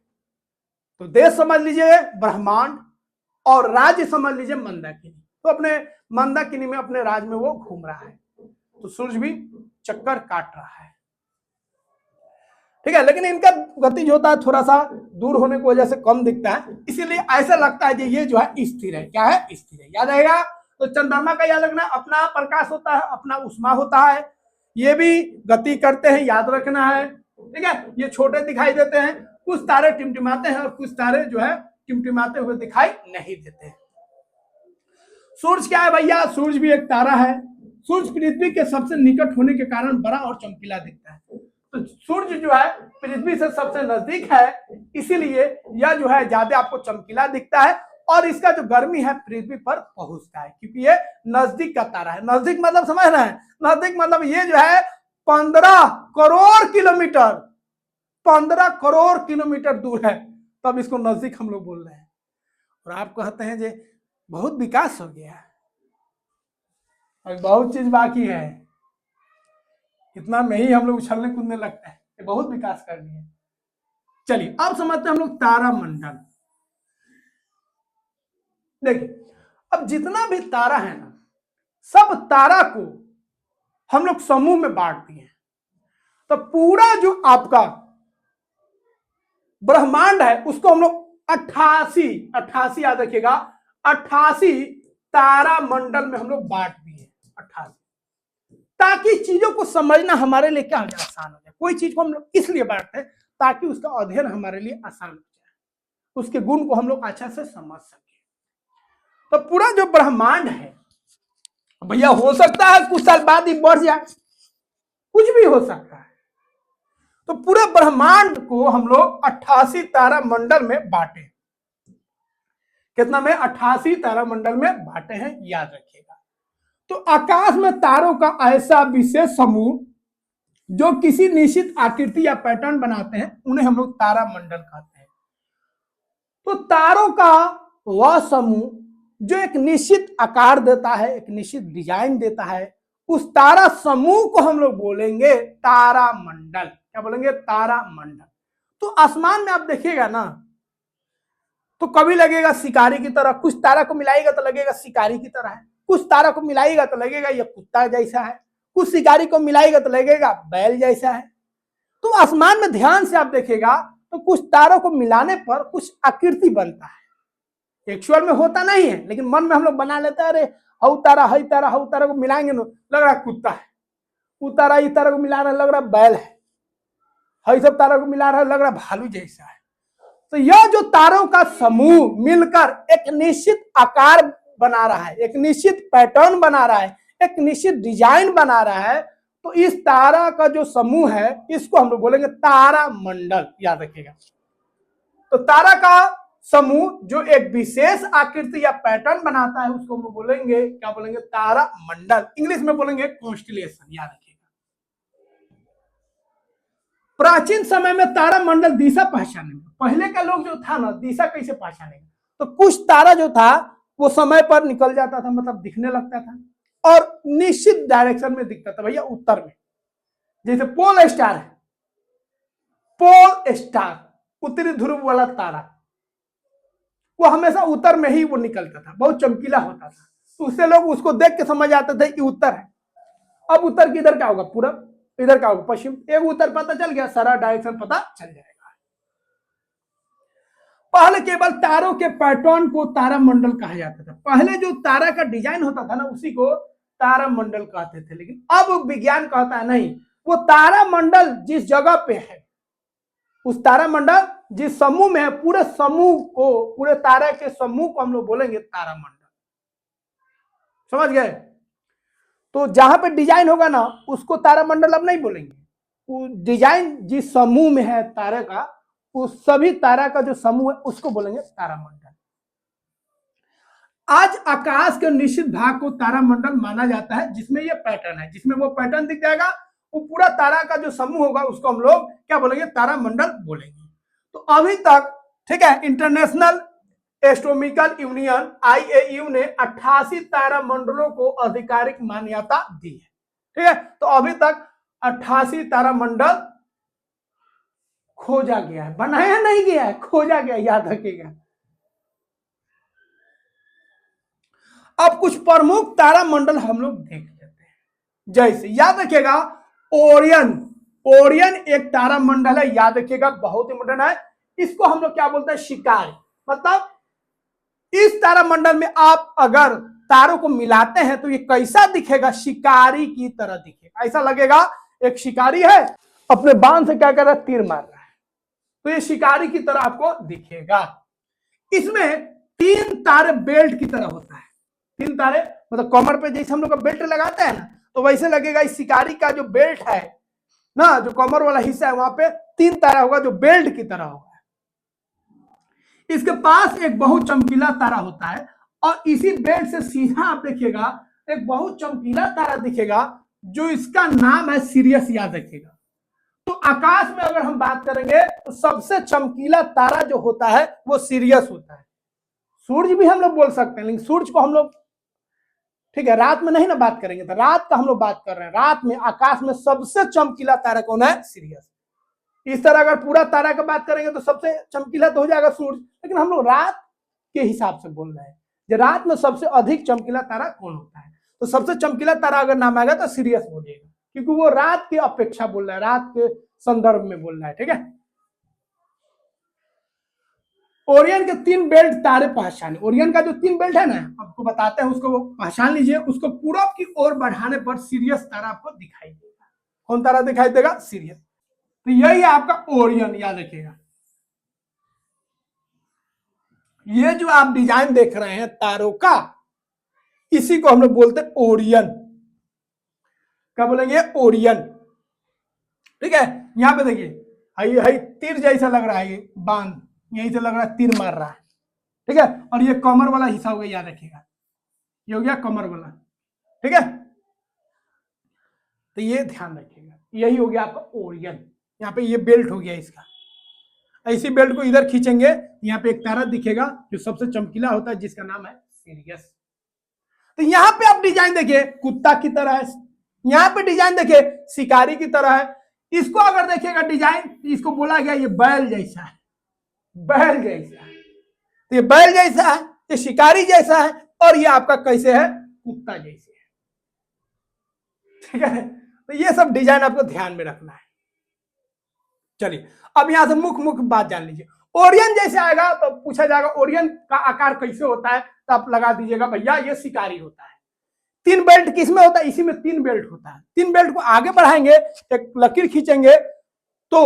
तो देश समझ लीजिए ब्रह्मांड और राज्य समझ लीजिए मंदाकिनी। तो अपने मंदाकिनी में, अपने राज में वो घूम रहा है। तो सूर्य भी चक्कर काट रहा है। ठीक है, लेकिन इनका गति जो होता है थोड़ा सा दूर होने की वजह से कम दिखता है, इसीलिए ऐसा लगता है कि ये जो है स्थिर है। क्या है? स्थिर है। याद रहेगा। तो चंद्रमा का याद रखना, अपना प्रकाश होता है, अपना ऊष्मा होता है, ये भी गति करते हैं, याद रखना है। ठीक है, ये छोटे दिखाई देते हैं, कुछ तारे टिमटिमाते हैं और कुछ तारे जो है टिमटिमाते हुए दिखाई नहीं देते। सूर्य क्या है भैया? सूर्य भी एक तारा है। सूर्य पृथ्वी के सबसे निकट होने के कारण बड़ा और चमकीला दिखता है। तो सूर्य जो है पृथ्वी से सबसे नजदीक है, इसीलिए यह जो है ज्यादा आपको चमकीला दिखता है और इसका जो गर्मी है पृथ्वी पर पहुंचता है, क्योंकि ये नजदीक का तारा है। नजदीक मतलब समझ रहे हैं? नजदीक मतलब ये जो है 15 करोड़ किलोमीटर, 15 करोड़ किलोमीटर दूर है, तब इसको नजदीक हम लोग बोल रहे हैं। और आप कहते हैं जे बहुत विकास हो गया है और बहुत चीज बाकी है, इतना में ही हम लोग उछलने कूदने लगते हैं, बहुत विकास करनी है। चलिए अब समझते हैं हम लोग तारा मंडल। देखिए, अब जितना भी तारा है ना, सब तारा को हम लोग समूह में बांट दिए। तो पूरा जो आपका ब्रह्मांड है उसको हम लोग 88 याद रखिएगा, 88 तारा मंडल में हम लोग बांट दिए। 88, ताकि चीजों को समझना हमारे लिए क्या हो जाए, आसान हो जाए। कोई चीज को हम लोग इसलिए बांटते हैं ताकि उसका अध्ययन हमारे लिए आसान हो जाए, उसके गुण को हम लोग अच्छा से समझ सके। तो पूरा जो ब्रह्मांड है भैया, हो सकता है कुछ साल बाद ही बढ़ जाए, कुछ भी हो सकता है। तो पूरे ब्रह्मांड को हम लोग 88 तारा मंडल में बांटे। कितना में? 88 तारा मंडल में बांटे हैं, याद रखिएगा। तो आकाश में तारों का ऐसा विशेष समूह जो किसी निश्चित आकृति या पैटर्न बनाते हैं उन्हें हम लोग तारा मंडल कहते हैं। तो तारों का वह समूह जो एक निश्चित आकार देता है, एक निश्चित डिजाइन देता है, उस तारा समूह को हम लोग बोलेंगे तारा मंडल। क्या बोलेंगे? तारा मंडल। तो आसमान में आप देखिएगा ना, तो कभी लगेगा शिकारी की तरह, कुछ तारा को मिलाएगा तो लगेगा शिकारी की तरह है, कुछ तारा को मिलाएगा तो लगेगा ये कुत्ता जैसा है, कुछ शिकारी को मिलाएगा तो लगेगा बैल जैसा है। तो आसमान में ध्यान से आप देखिएगा तो कुछ तारों को मिलाने पर कुछ आकृति बनता है। एक्चुअल में होता नहीं है, लेकिन मन में हम लोग बना लेते हैं, अरे हऊ तारा हई तारा हऊ तारा को मिलाएंगे ना लग रहा कुत्ता है, उ तारा ई तारा को मिला रहा लग रहा बैल है, हई सब तारा को मिला रहा लग रहा भालू जैसा है। तो यह जो तारों का समूह मिलकर एक निश्चित आकार बना रहा है, एक निश्चित पैटर्न बना रहा है, एक निश्चित डिजाइन बना रहा है, तो इस तारा का जो समूह है इसको हम लोग बोलेंगे तारा मंडल। याद रखिएगा। तो तारा का समूह जो एक विशेष आकृति या पैटर्न बनाता है उसको हम लोग बोलेंगे, क्या बोलेंगे? तारा मंडल। इंग्लिश में बोलेंगे कॉन्स्टिलेशन। याद रखिएगा। प्राचीन समय में तारा मंडल दिशा पहचाने में, पहले का लोग जो था ना, दिशा कैसे पहचानेगा, तो कुछ तारा जो था वो समय पर निकल जाता था, मतलब दिखने लगता था और निश्चित डायरेक्शन में दिखता था। भैया उत्तर में, जैसे पोल स्टार है, पोल स्टार उत्तरी ध्रुव वाला तारा, वो हमेशा उत्तर में ही वो निकलता था, बहुत चमकीला होता था, तो उससे लोग उसको देख के समझ आते थे कि उत्तर है। अब उत्तर किधर का होगा? पूरब, इधर का होगा पश्चिम। एक उत्तर पता चल गया, सारा डायरेक्शन पता चल जाएगा। पहले केवल तारों के पैटर्न को तारा मंडल कहा जाता था। पहले जो तारा का डिजाइन होता था ना, उसी को तारा मंडल कहते थे। लेकिन अब विज्ञान कहता है नहीं, वो तारा मंडल जिस जगह पे है, उस तारा मंडल जिस समूह में है, पूरे समूह को, पूरे तारा के समूह को हम लोग बोलेंगे तारा मंडल। समझ गए? तो जहां पे डिजाइन होगा ना उसको तारा मंडल अब नहीं बोलेंगे, वो डिजाइन जिस समूह में है तारे का, उस सभी तारा का जो समूह है उसको बोलेंगे तारा मंडल। आज आकाश के निश्चित भाग को तारा मंडल माना जाता है, जिसमें ये पैटर्न है, जिसमें वो पैटर्न दिख जाएगा, वो पूरा तारा का जो समूह होगा उसको हम लोग क्या बोलेंगे? तारा मंडल बोलेंगे। तो अभी तक, ठीक है, इंटरनेशनल एस्ट्रोनॉमिकल यूनियन IAU ने 88 तारा मंडलों को आधिकारिक मान्यता दी है। ठीक है, तो अभी तक 88 तारा मंडल खोजा गया है, बनाया नहीं गया है, खोजा गया। याद रखिएगा। अब कुछ प्रमुख तारा मंडल हम लोग देख लेते हैं। जैसे याद रखिएगा ओरियन, ओरियन एक तारा मंडल है, याद रखिएगा, बहुत इंपोर्टेंट है। इसको हम लोग क्या बोलते हैं? शिकारी। मतलब इस तारा मंडल में आप अगर तारों को मिलाते हैं तो ये कैसा दिखेगा? शिकारी की तरह दिखेगा। ऐसा लगेगा एक शिकारी है, अपने बाण से क्या कर रहा है? तीर मार रहा है, तो ये शिकारी की तरह आपको दिखेगा। इसमें 3 तारे बेल्ट की तरह होता है। 3 तारे मतलब कमर पे जैसे हम लोग का बेल्ट लगाते हैं ना, तो वैसे लगेगा इस शिकारी का जो बेल्ट है ना, जो कमर वाला हिस्सा है, वहां पे 3 तारा होगा जो बेल्ट की तरह होगा। इसके पास एक बहुत चमकीला तारा होता है और इसी बेल्ट से सीधा आप देखिएगा एक बहुत चमकीला तारा दिखेगा, जो इसका नाम है सिरियस। याद रखिएगा। तो आकाश में अगर हम बात करेंगे तो सबसे चमकीला तारा जो होता है वो सिरियस होता है। सूरज भी हम लोग बोल सकते हैं, लेकिन सूरज को हम लोग, ठीक है, रात में नहीं ना बात करेंगे, तो रात का हम लोग बात कर रहे हैं। रात में आकाश में सबसे चमकीला तारा कौन है? सिरियस। इस तरह अगर पूरा तारा की बात करेंगे तो सबसे चमकीला तो हो जाएगा सूरज, लेकिन हम लोग रात के हिसाब से बोल रहे हैं कि रात में सबसे अधिक चमकीला तारा कौन होता है। तो सबसे चमकीला तारा अगर नाम आएगा तो सिरियस बोलिएगा, क्योंकि वो रात की अपेक्षा बोल रहा है, रात के संदर्भ में बोल रहा है। ठीक है। ओरियन के 3 बेल्ट तारे पहचाने। ओरियन का जो 3 बेल्ट है ना, आपको बताते हैं, उसको पहचान लीजिए। उसको पूरब की ओर बढ़ाने पर सिरियस तारा आपको दिखाई देगा। कौन तारा दिखाई देगा? सिरियस। तो यही है आपका ओरियन। याद रखिएगा। ये जो आप डिजाइन देख रहे हैं तारों का, इसी को हम लोग बोलते हैं ओरियन। क्या बोलेंगे? ओरियन। ठीक है। यहां पे देखिए, हाई तीर जैसा लग रहा है, ये बांध यहीं से लग रहा है तीर मार रहा है। ठीक है। और ये कमर वाला हिस्सा हो गया, याद रखिएगा, ये हो गया कमर वाला। ठीक है। तो ये ध्यान रखिएगा, यही हो गया आपका ओरियन। यहाँ पे ये बेल्ट हो गया इसका। ऐसी बेल्ट को इधर खींचेंगे, यहाँ पे एक तारा दिखेगा जो सबसे चमकीला होता है, जिसका नाम है सिरियस। तो यहाँ पे आप डिजाइन देखिए कुत्ता की तरह है, यहाँ पे डिजाइन देखिए शिकारी की तरह है। इसको अगर देखिएगा डिजाइन, इसको बोला गया ये बैल जैसा है, बैल जैसा है। तो ये बैल जैसा है, ये शिकारी जैसा है, और ये आपका कैसे है, कुत्ता जैसे है। ठीक है, तो ये सब डिजाइन आपको ध्यान में रखना है। चलिए अब यहां से मुख्य बात जान लीजिए। ओरियन जैसे आएगा तो पूछा जाएगा ओरियन का आकार कैसे होता है, तो आप लगा दीजिएगा भैया ये शिकारी होता है। 3 बेल्ट किसमें होता है, इसी में 3 बेल्ट होता है। 3 बेल्ट को आगे बढ़ाएंगे, एक लकीर खींचेंगे, तो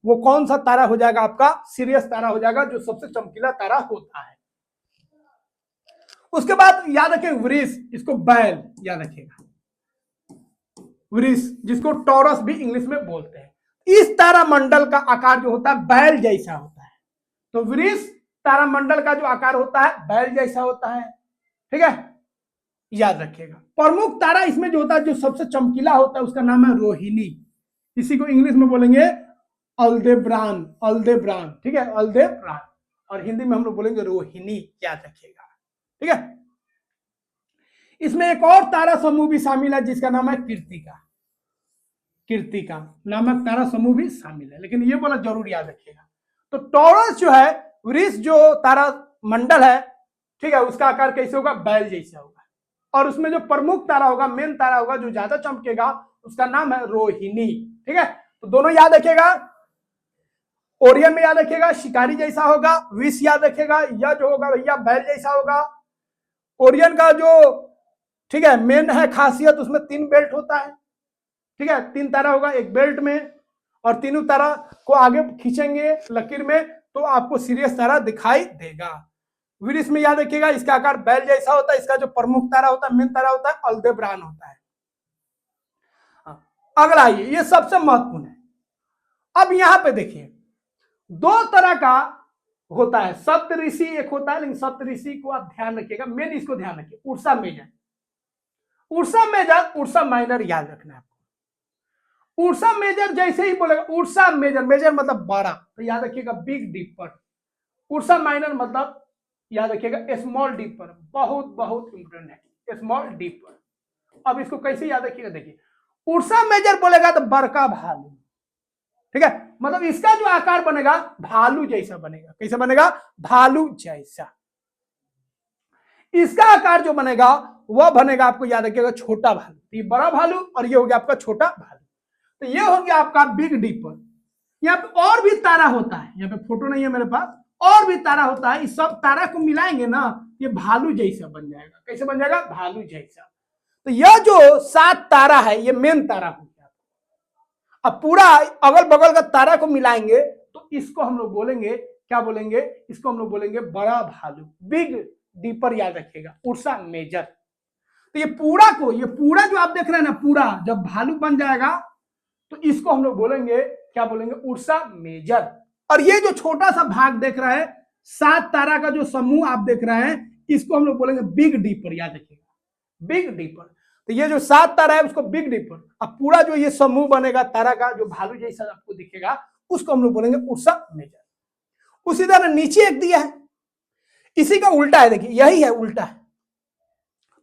वो कौन सा तारा हो जाएगा, आपका सिरियस तारा हो जाएगा, जो सबसे चमकीला तारा होता है। उसके बाद याद रखें वृष, इसको बैल याद रखिएगा, वृष जिसको टॉरस भी इंग्लिश में बोलते हैं। इस तारामंडल का आकार जो होता है बैल जैसा होता है। तो वृष तारामंडल का जो आकार होता है बैल जैसा होता है। ठीक है, याद रखिएगा। प्रमुख तारा इसमें जो होता है, जो सबसे चमकीला होता है, उसका नाम है रोहिणी। इसी को इंग्लिश में बोलेंगे अल्देब्रान, अल्देब्रान। ठीक है, अल्देब्रान, और हिंदी में हम लोग बोलेंगे रोहिणी, याद रखिएगा। ठीक है, इसमें एक और तारा समूह भी शामिल है, जिसका नाम है कीर्तिका। कीर्तिका नामक तारा समूह भी शामिल है, लेकिन ये बोला जरूर याद रखिएगा। तो टॉरस जो है, वृष जो तारा मंडल है, ठीक है, उसका आकार कैसे होगा, बैल जैसा होगा। और उसमें जो प्रमुख तारा होगा, मेन तारा होगा, जो ज्यादा चमकेगा, उसका नाम है रोहिणी। ठीक है, तो दोनों याद रखिएगा। ओरियन में याद रखिएगा शिकारी जैसा होगा, विष याद रखिएगा यह जो होगा भैया बैल जैसा होगा। ओरियन का जो ठीक है मेन है खासियत, उसमें 3 बेल्ट होता है। ठीक है, 3 तारा होगा एक बेल्ट में, और तीनों तारा को आगे खींचेंगे लकीर में, तो आपको सीरियस तारा दिखाई देगा। वृष में याद रखिएगा इसका आकार बैल जैसा होता है। इसका जो प्रमुख तारा होता है, मेन तारा होता है, अल्देब्रान होता है। अगला ये सबसे महत्वपूर्ण है। अब यहां पे देखिए 2 तरह का होता है, सप्तऋषि एक होता है, लेकिन सप्तऋषि को आप ध्यान रखिएगा, मेन इसको ध्यान रखिए, Ursa Major, Ursa Major, Ursa Minor याद रखना है। उर्सा मेजर जैसे ही बोलेगा, उर्सा मेजर, मेजर मतलब बड़ा, तो याद रखिएगा बिग डीपर। उर्सा माइनर मतलब याद रखिएगा स्मॉल डीपर, बहुत बहुत इंपोर्टेंट है स्मॉल डीपर। अब इसको कैसे याद रखिएगा, देखिए उर्सा मेजर बोलेगा तो बड़का भालू। ठीक है, मतलब इसका जो आकार बनेगा भालू जैसा बनेगा। कैसा बनेगा, भालू जैसा। इसका आकार जो बनेगा वह बनेगा, आपको याद रखिएगा, छोटा भालू। ये बड़ा भालू और ये हो गया आपका छोटा भालू। तो ये हो गया आपका बिग डीपर। यहाँ पे और भी तारा होता है, यहाँ पे फोटो नहीं है मेरे पास, और भी तारा होता है। इस सब तारा को मिलाएंगे ना, ये भालू जैसा बन जाएगा। कैसे बन जाएगा, भालू जैसा। तो यह जो 7 तारा है, ये मेन तारा हो गया। अब पूरा अगल बगल का तारा को मिलाएंगे तो इसको हम लोग बोलेंगे, क्या बोलेंगे, इसको हम लोग बोलेंगे बड़ा भालू, बिग डीपर याद रखिएगा, उर्सा मेजर। तो ये पूरा को, ये पूरा जो आप देख रहे हैं ना, पूरा जब भालू बन जाएगा तो इसको हम लोग बोलेंगे, क्या बोलेंगे, उर्सा मेजर। और ये जो छोटा सा भाग देख रहे हैं, 7 तारा का जो समूह आप देख रहे हैं, इसको हम लोग बोलेंगे बिग डीपर, याद रखिएगा, बिग डीपर। तो ये जो 7 तारा है उसको बिग डीपर। अब पूरा जो ये समूह बनेगा तारा का, जो भालू जैसा आपको दिखेगा, उसको हम लोग बोलेंगे उर्सा मेजर। उसी तरह नीचे एक दिया है, इसी का उल्टा है, देखिए यही है, उल्टा है,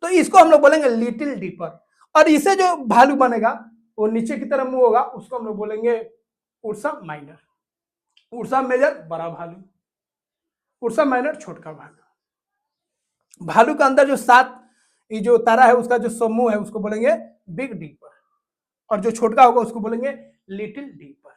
तो इसको हम लोग बोलेंगे लिटिल डीपर। और इसे जो भालू बनेगा वो नीचे की तरफ मुंह होगा, उसको हम लोग बोलेंगे उर्सा माइनर। उर्सा मेजर बड़ा भालू, उर्सा माइनर छोटका भालू। भालू के अंदर जो 7 ये जो तारा है उसका जो समूह है उसको बोलेंगे बिग डीपर, और जो छोटका होगा उसको बोलेंगे लिटिल डीपर।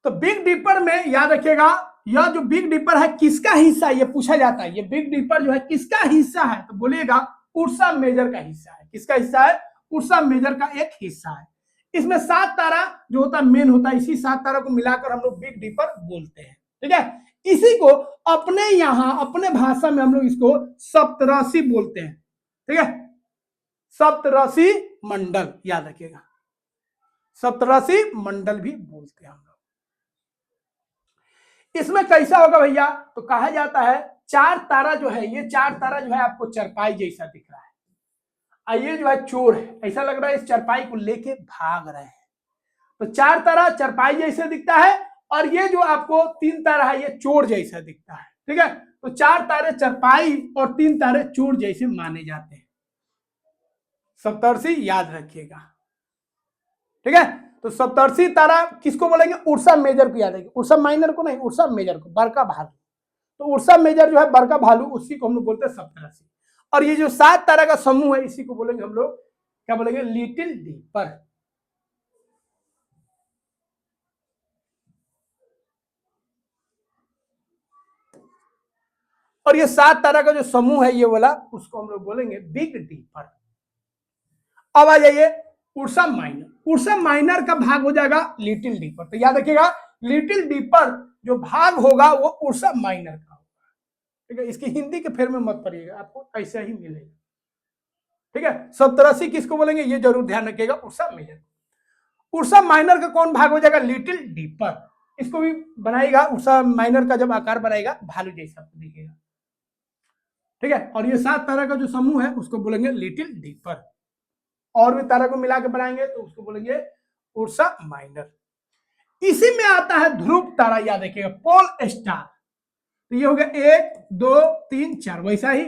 तो बिग डीपर में याद रखिएगा, यह जो बिग डीपर है किसका हिस्सा है, ये पूछा जाता है, ये बिग डीपर जो है किसका हिस्सा है, तो बोलिएगा उर्सा मेजर का हिस्सा है। किसका हिस्सा है, उर्सा मेजर का एक हिस्सा है। इसमें 7 तारा जो होता है मेन होता है, इसी 7 तारा को मिलाकर हम लोग बिग डीपर बोलते हैं। ठीक है, इसी को अपने यहां अपने भाषा में हम लोग इसको सप्तऋषि बोलते हैं। ठीक है, सप्तऋषि मंडल याद रखिएगा, सप्तऋषि मंडल भी बोलते हैं हम लोग। इसमें कैसा होगा भैया, तो कहा जाता है 4 तारा जो है, ये 4 तारा जो है आपको चरपाई जैसा दिख रहा है। ये जो है चोर है, ऐसा लग रहा है इस चारपाई को लेके भाग रहे हैं। तो 4 तारा चारपाई जैसे दिखता है और ये जो आपको 3 तारा है ये चोर जैसा दिखता है। ठीक है, तो 4 तारे चारपाई और 3 तारे चोर जैसे माने जाते हैं। सप्तर्षि याद रखिएगा। ठीक है, तो सप्तर्षि तारा किसको बोलेंगे? उर्सा मेजर को याद रखिए, उर्सा माइनर को नहीं, उर्सा मेजर को, बड़का भालू। तो उर्सा मेजर जो है बड़का भालू, उसी को हम लोग बोलते हैं सप्तर्षि। और ये जो 7 तारा का समूह है इसी को बोलेंगे हम लोग, क्या बोलेंगे? लिटिल दीपर। और ये 7 तारा का जो समूह है ये वाला, उसको हम लोग बोलेंगे बिग दीपर। अब आ जाइए उर्सा माइनर। उर्सा माइनर का भाग हो जाएगा लिटिल दीपर। तो याद रखिएगा, लिटिल दीपर जो भाग होगा वो उर्सा माइनर का होगा। ठीक है, इसकी हिंदी के फेर में मत पड़िएगा, आपको ऐसा ही मिलेगा। ठीक है, सप्तर्षि किसको बोलेंगे ये जरूर ध्यान रखिएगा, उर्सा मेजर। उर्सा माइनर का कौन भाग हो जाएगा? लिटिल दीपर। इसको भी बनाएगा, उर्सा माइनर का जब आकार बनाएगा भालू जैसा दिखेगा। ठीक है, और ये 7 तारा का जो समूह है उसको बोलेंगे लिटिल दीपर। और भी तारा को मिला के बनाएंगे तो उसको बोलेंगे उर्सा माइनर। इसी में आता है ध्रुव तारा, याद रखिएगा, पोल स्टार। तो ये हो गया 1 2 3 4, वैसा ही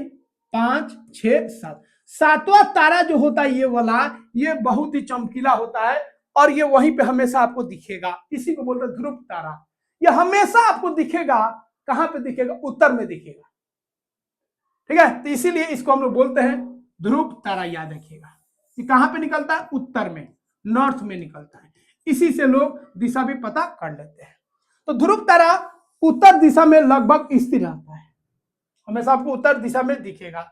5 6 7। 7वां तारा जो होता है ये वाला, ये बहुत ही चमकीला होता है और ये वहीं पे हमेशा आपको दिखेगा। इसी को बोलते हैं ध्रुव तारा। ये हमेशा आपको दिखेगा, कहां पे दिखेगा? उत्तर में दिखेगा। ठीक है, तो इसीलिए इसको हम लोग बोलते हैं ध्रुव तारा। याद रखिएगा, ये कहां पे निकलता है? उत्तर में, नॉर्थ में निकलता है। इसी से लोग दिशा भी पता कर लेते हैं। तो ध्रुव तारा उत्तर दिशा में लगभग स्थिर रहता है, हमेशा आपको उत्तर दिशा में दिखेगा।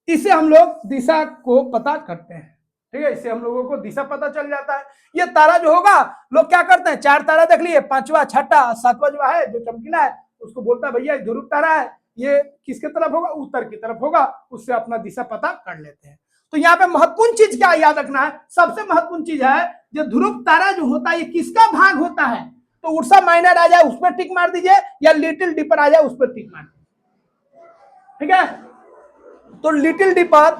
इसे हम लोग दिशा को पता करते हैं। ठीक है, इससे हम लोगों को दिशा पता चल जाता है। ये तारा जो होगा, लोग क्या करते हैं, 4 तारा देख लिए, 5वां 6वां 7वां जो है जो चमकीला है उसको बोलता है भैया ध्रुव तारा है, ये किसके तरफ होगा? उत्तर की तरफ होगा। उससे अपना दिशा पता कर लेते हैं। तो यहाँ पे महत्वपूर्ण चीज क्या याद रखना है? सबसे महत्वपूर्ण चीज है जो ध्रुव तारा जो होता है ये किसका भाग होता है? तो उर्सा माइनर आ जाए उस पर टिक मार दीजिए, या लिटिल दीपर आ जाए उस पर टिक मार दीजिए। ठीक है, तो लिटिल दीपर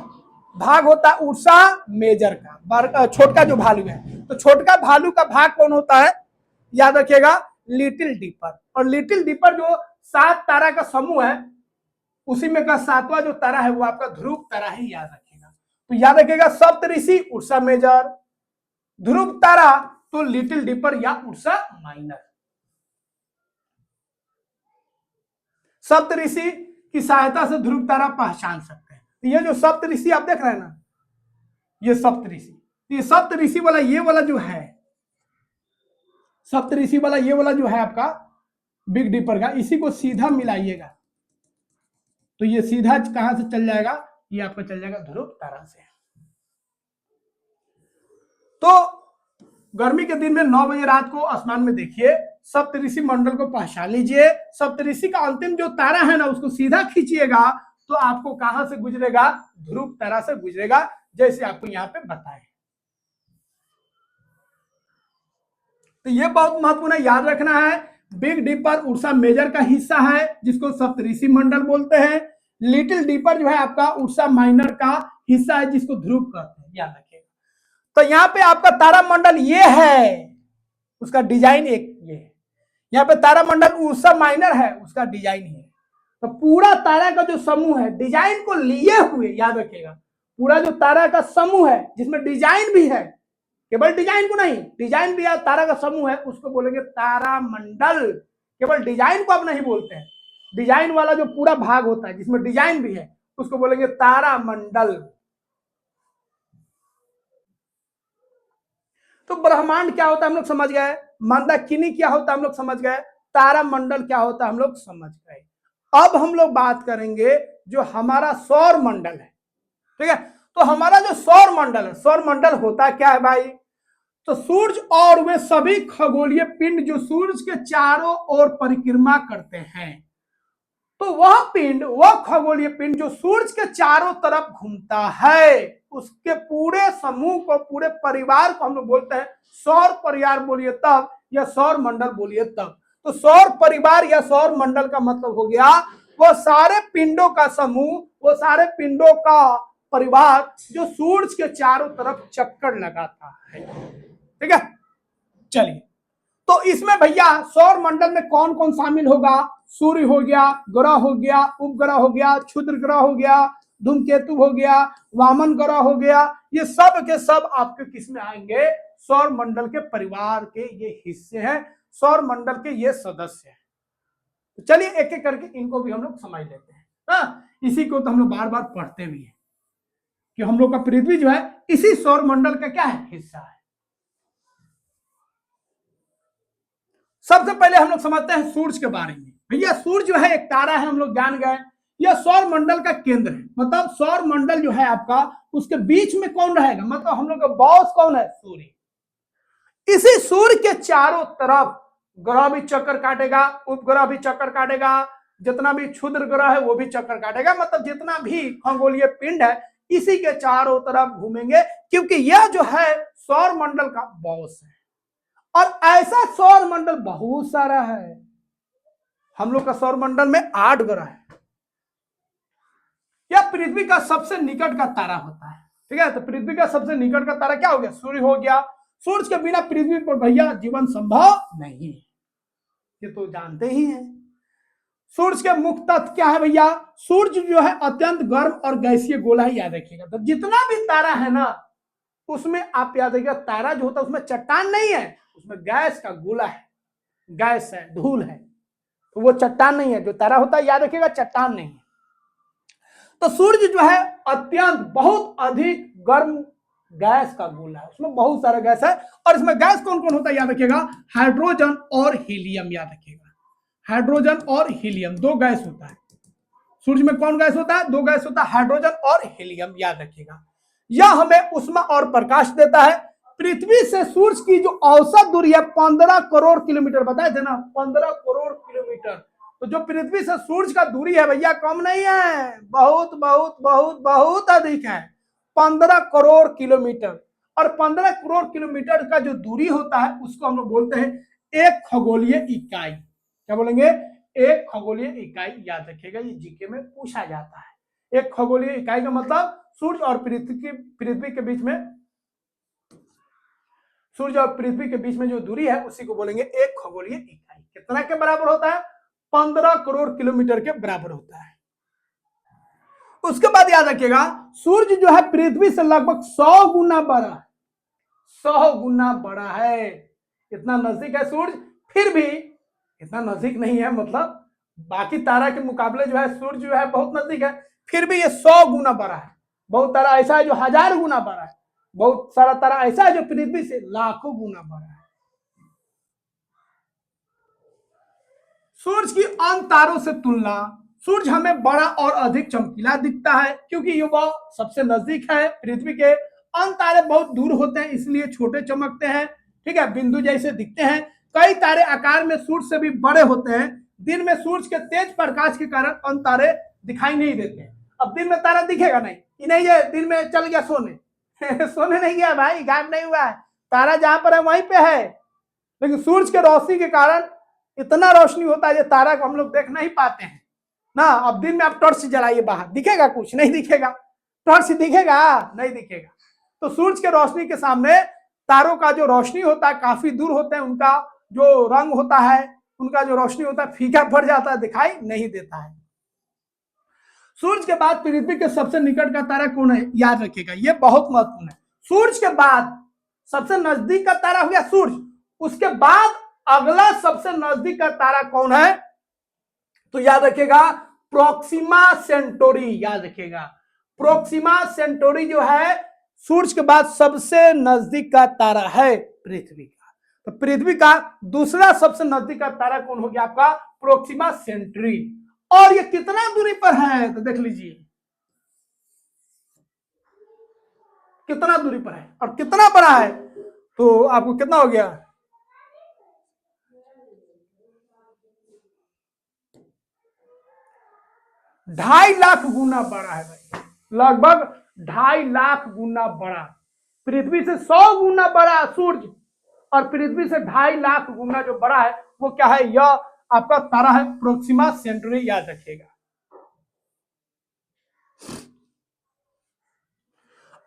भाग होता है उर्सा मेजर का, छोटका जो भालू है। तो छोटका भालू का भाग कौन होता है? याद रखिएगा, लिटिल दीपर। और लिटिल दीपर जो 7 तारा का समूह है उसी में का 7वां जो तारा है वो आपका ध्रुव तारा ही, याद रखिएगा। तो याद रखिएगा, सप्तऋषि उर्सा मेजर, ध्रुव तारा तो लिटिल दीपर या उर्सा माइनर। सप्तऋषि की सहायता से ध्रुव तारा पहचान सकते हैं। तो ये जो सप्तऋषि आप देख रहे हैं ना, ये सप्तऋषि, ये सप्तऋषि वाला ये वाला जो है, सप्तऋषि वाला ये वाला जो है आपका बिग दीपर का, इसी को सीधा मिलाइएगा तो ये सीधा कहां से चल जाएगा? ये आपका चल जाएगा ध्रुव तारा से। तो गर्मी के दिन में 9 बजे रात को आसमान में देखिए, सप्तऋषि मंडल को पहचान लीजिए। सप्तऋषि का अंतिम जो तारा है ना उसको सीधा खींचिएगा तो आपको कहां से गुजरेगा? ध्रुव तारा से गुजरेगा, जैसे आपको यहां पे बताए। तो ये बहुत महत्वपूर्ण है, याद रखना है। बिग दीपर उर्सा मेजर का हिस्सा है जिसको सप्तऋषि मंडल बोलते हैं। लिटिल दीपर जो है आपका उर्सा माइनर का हिस्सा है जिसको ध्रुव कहते हैं, याद रखिएगा। तो यहाँ पे आपका तारा मंडल ये है, उसका डिजाइन एक ये है। यहाँ पे तारा मंडल उर्सा माइनर है, उसका डिजाइन है। तो पूरा तारा का जो समूह है डिजाइन को लिए हुए, याद रखिएगा, पूरा जो तारा का समूह है जिसमें डिजाइन भी है, केवल डिजाइन को नहीं, डिजाइन भी तारा का समूह है, उसको बोलेंगे तारा मंडल। केवल डिजाइन को आप नहीं बोलते हैं, डिजाइन वाला जो पूरा भाग होता है जिसमें डिजाइन भी है उसको बोलेंगे तारा मंडल। तो ब्रह्मांड क्या होता है हम लोग समझ गए, मंदाकिनी क्या होता है हम लोग समझ गए, तारा मंडल क्या होता है हम लोग समझ गए। अब हम लोग बात करेंगे जो हमारा सौर मंडल है। ठीक है, तो हमारा जो सौर मंडल है, सौर मंडल होता क्या है भाई? तो सूर्य और वे सभी खगोलीय पिंड जो सूर्य के चारों ओर परिक्रमा करते हैं, तो वह पिंड, वह खगोलीय पिंड जो सूर्य के चारों तरफ घूमता है, उसके पूरे समूह को, पूरे परिवार को हम लोग बोलते हैं सौर परिवार बोलिए तब, या सौर मंडल बोलिए तब। तो सौर परिवार या सौर मंडल का मतलब हो गया वो सारे पिंडों का समूह, वो सारे पिंडों का परिवार जो सूरज के चारों तरफ चक्कर लगाता है। ठीक है, चलिए, तो इसमें भैया सौर मंडल में कौन कौन शामिल होगा? सूर्य हो गया, ग्रह हो गया, उपग्रह हो गया, क्षुद्र ग्रह हो गया, धूमकेतु हो गया, वामन ग्रह हो गया, ये सब के सब आपके किस में आएंगे? सौर मंडल के परिवार के ये हिस्से हैं, सौर मंडल के ये सदस्य हैं। तो चलिए एक एक करके इनको भी हम लोग समझ लेते हैं। इसी को तो हम लोग बार बार पढ़ते भी हैं कि हम लोग का पृथ्वी जो है इसी सौर मंडल का क्या है? हिस्सा है। सबसे पहले हम लोग समझते हैं सूर्य के बारे में। भैया सूर्य जो है एक तारा है, हम लोग जान गए, यह सौर मंडल का केंद्र है। मतलब सौर मंडल जो है आपका, उसके बीच में कौन रहेगा? मतलब हम लोग का बॉस कौन है? सूर्य। इसी सूर्य के चारों तरफ ग्रह भी चक्कर काटेगा, उपग्रह भी चक्कर काटेगा, जितना भी क्षुद्र ग्रह है वो भी चक्कर काटेगा। मतलब जितना भी खगोलीय पिंड है इसी के चारों तरफ घूमेंगे, क्योंकि यह जो है सौर मंडल का बॉस है। और ऐसा सौर मंडल बहुत सारा है। हम लोग का सौर मंडल में 8 ग्रह है। यह पृथ्वी का सबसे निकट का तारा होता है। ठीक है, तो पृथ्वी का सबसे निकट का तारा क्या हो गया? सूर्य हो गया। सूर्य के बिना पृथ्वी पर भैया जीवन संभव नहीं है, ये तो जानते ही हैं। सूर्य के मुख्य तत्व क्या है भैया? सूर्य जो है अत्यंत गर्म और गैसीय गोला ही, याद रखिएगा। तो जितना भी तारा है ना, उसमें आप याद रखिएगा, तारा जो होता है उसमें चट्टान नहीं है, उसमें गैस का गोला है, गैस है, धूल है। तो वो चट्टान नहीं है, जो तारा होता है याद रखिएगा चट्टान नहीं है। तो सूर्य जो है अत्यंत बहुत अधिक गर्म गैस का गोला है, उसमें बहुत सारा गैस है। और इसमें गैस कौन कौन होता है याद रखिएगा? हाइड्रोजन और हीलियम, याद रखिएगा। हाइड्रोजन और हीलियम 2 गैस होता है। सूर्य में कौन गैस होता है? 2 गैस होता है, हाइड्रोजन और हीलियम, याद रखिएगा। यह हमें उष्मा और प्रकाश देता है। पृथ्वी से सूर्य की जो औसत दूरी है 15 करोड़ किलोमीटर, बताए थे ना, 15 करोड़ किलोमीटर। तो जो पृथ्वी से सूर्य का दूरी है भैया कम नहीं है, बहुत बहुत बहुत बहुत अधिक है, 15 करोड़ किलोमीटर। और 15 करोड़ किलोमीटर का जो दूरी होता है उसको हम लोग बोलते हैं एक खगोलीय इकाई। क्या बोलेंगे? एक खगोलीय इकाई, याद रखिएगा, ये जीके में पूछा जाता है। एक खगोलीय इकाई का मतलब सूर्य और पृथ्वी के बीच में, सूर्य और पृथ्वी के बीच में जो दूरी है उसी को बोलेंगे एक खगोलीय इकाई। कितना के बराबर होता है? 15 करोड़ किलोमीटर के बराबर होता है। उसके बाद याद रखिएगा, सूर्य जो है पृथ्वी से लगभग 100 गुना बड़ा है, 100 गुना बड़ा है। इतना नजदीक है सूर्य, फिर भी इतना नजदीक नहीं है, मतलब बाकी तारा के मुकाबले जो है सूर्य जो है बहुत नजदीक है, फिर भी ये 100 गुना बड़ा है। बहुत तारा ऐसा है जो 1000 गुना बड़ा है, बहुत सारा तारा ऐसा है जो पृथ्वी से लाखों गुना बड़ा है। सूर्य की अन्य तारों से तुलना, सूर्य हमें बड़ा और अधिक चमकीला दिखता है क्योंकि वह सबसे नजदीक है पृथ्वी के। अन्य तारे बहुत दूर होते हैं इसलिए छोटे चमकते हैं, ठीक है, बिंदु जैसे दिखते हैं। कई तारे आकार में सूर्य से भी बड़े होते हैं। दिन में सूर्य के तेज प्रकाश के कारण अन्य तारे दिखाई नहीं देते। अब दिन में तारा दिखेगा नहीं, कि नहीं ये दिन में चल गया सोने सोने नहीं गया भाई, गायब नहीं हुआ है, तारा जहां पर है वहीं पे है। लेकिन सूर्य के रोशनी के कारण इतना रोशनी होता है ये तारा को हम लोग देख नहीं पाते हैं ना। अब दिन में आप टॉर्च जलाइए, बाहर दिखेगा कुछ? नहीं दिखेगा। टॉर्च दिखेगा? नहीं दिखेगा। तो सूर्य के रोशनी के सामने तारों का जो रोशनी होता है काफी दूर होते हैं, उनका जो रंग होता है, उनका जो रोशनी होता है फीका पड़ जाता है, दिखाई नहीं देता है। सूर्य के बाद पृथ्वी के सबसे निकट का तारा कौन है? याद रखिएगा, ये बहुत महत्वपूर्ण है। सूर्य के बाद सबसे नजदीक का तारा हो गया सूर्य, उसके बाद अगला सबसे नजदीक का तारा कौन है? तो याद रखिएगा प्रोक्सिमा सेंटोरी, याद रखिएगा प्रोक्सिमा सेंटोरी जो है सूर्य के बाद सबसे नजदीक का तारा है पृथ्वी का। तो पृथ्वी का दूसरा सबसे नजदीक का तारा कौन हो गया? आपका प्रोक्सिमा सेंटोरी। और ये कितना दूरी पर है? तो देख लीजिए कितना दूरी पर है और कितना बड़ा है। तो आपको कितना हो गया? 2.5 लाख गुना बड़ा है भाई, लगभग 2.5 लाख गुना बड़ा। पृथ्वी से 100 गुना बड़ा सूर्य, और पृथ्वी से 2.5 लाख गुना जो बड़ा है वो क्या है? यह आपका तारा है प्रोक्सिमा सेंटोरी, याद रखिएगा।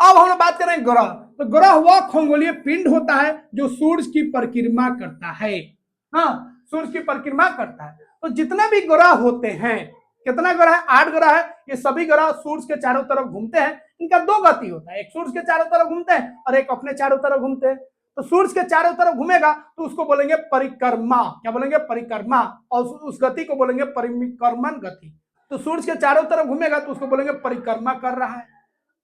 अब हम लोग बात करें ग्रह। तो ग्रह वह खगोलीय पिंड होता है जो सूर्य की परिक्रमा करता है। हाँ, सूर्य की परिक्रमा करता है। तो जितने भी ग्रह होते हैं, कितना ग्रह है? 8 ग्रह है। ये सभी ग्रह सूर्य के चारों तरफ घूमते हैं। इनका 2 गति होता है, एक सूर्य के चारों तरफ घूमते हैं और एक अपने चारों तरफ घूमते हैं। तो सूर्य के चारों तरफ घूमेगा तो उसको बोलेंगे परिक्रमा। क्या बोलेंगे? परिक्रमा। और उस गति को बोलेंगे परिक्रमण गति। तो सूर्य के चारों तरफ घूमेगा तो उसको बोलेंगे परिक्रमा कर रहा है,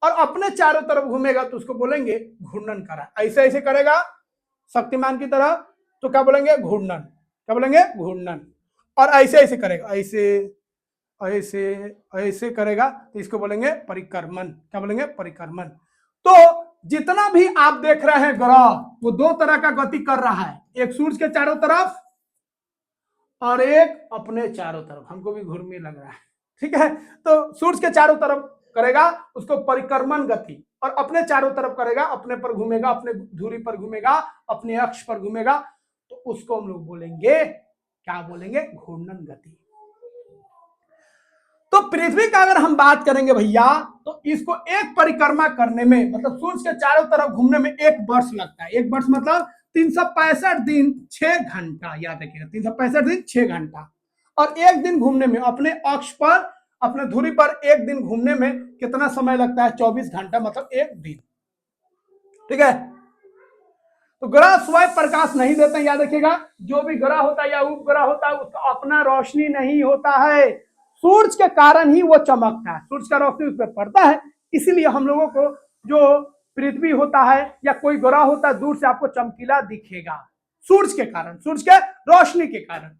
और अपने चारों तरफ घूमेगा तो उसको बोलेंगे घूर्णन कर रहा है। ऐसे ऐसे करेगा शक्तिमान की तरह तो क्या बोलेंगे? घूर्णन। क्या बोलेंगे? घूर्णन। और ऐसे ऐसे करेगा, ऐसे ऐसे ऐसे करेगा तो इसको बोलेंगे परिक्रमण। क्या बोलेंगे? परिक्रमण। तो जितना भी आप देख रहे हैं ग्रह, वो 2 तरह का गति कर रहा है, एक सूर्य के चारों तरफ और एक अपने चारों तरफ। हमको भी घूर्मी लग रहा है, ठीक है। तो सूर्य के चारों तरफ करेगा उसको परिक्रमण गति, और अपने चारों तरफ करेगा, अपने पर घूमेगा, अपने धुरी पर घूमेगा, अपने अक्ष पर घूमेगा, तो उसको हम लोग बोलेंगे, क्या बोलेंगे? घूर्णन गति। तो पृथ्वी का अगर हम बात करेंगे भैया, तो इसको एक परिक्रमा करने में, मतलब सूर्य के चारों तरफ घूमने में 1 वर्ष लगता है। 1 वर्ष मतलब 365 दिन 6 घंटा। याद रखिएगा, 365 दिन 6 घंटा। और 1 दिन घूमने में अपने अक्ष पर, अपने धुरी पर 1 दिन घूमने में कितना समय लगता है? 24 घंटा, मतलब 1 दिन। ठीक है। तो ग्रह स्वयं प्रकाश नहीं देते, याद रखिएगा। जो भी ग्रह होता है या उपग्रह होता है उसका अपना रोशनी नहीं होता है, सूरज के कारण ही वो चमकता है, सूरज का रोशनी उस पर पड़ता है। इसीलिए हम लोगों को जो पृथ्वी होता है या कोई ग्रह होता है दूर से आपको चमकीला दिखेगा, सूरज के कारण, सूरज के रोशनी के कारण।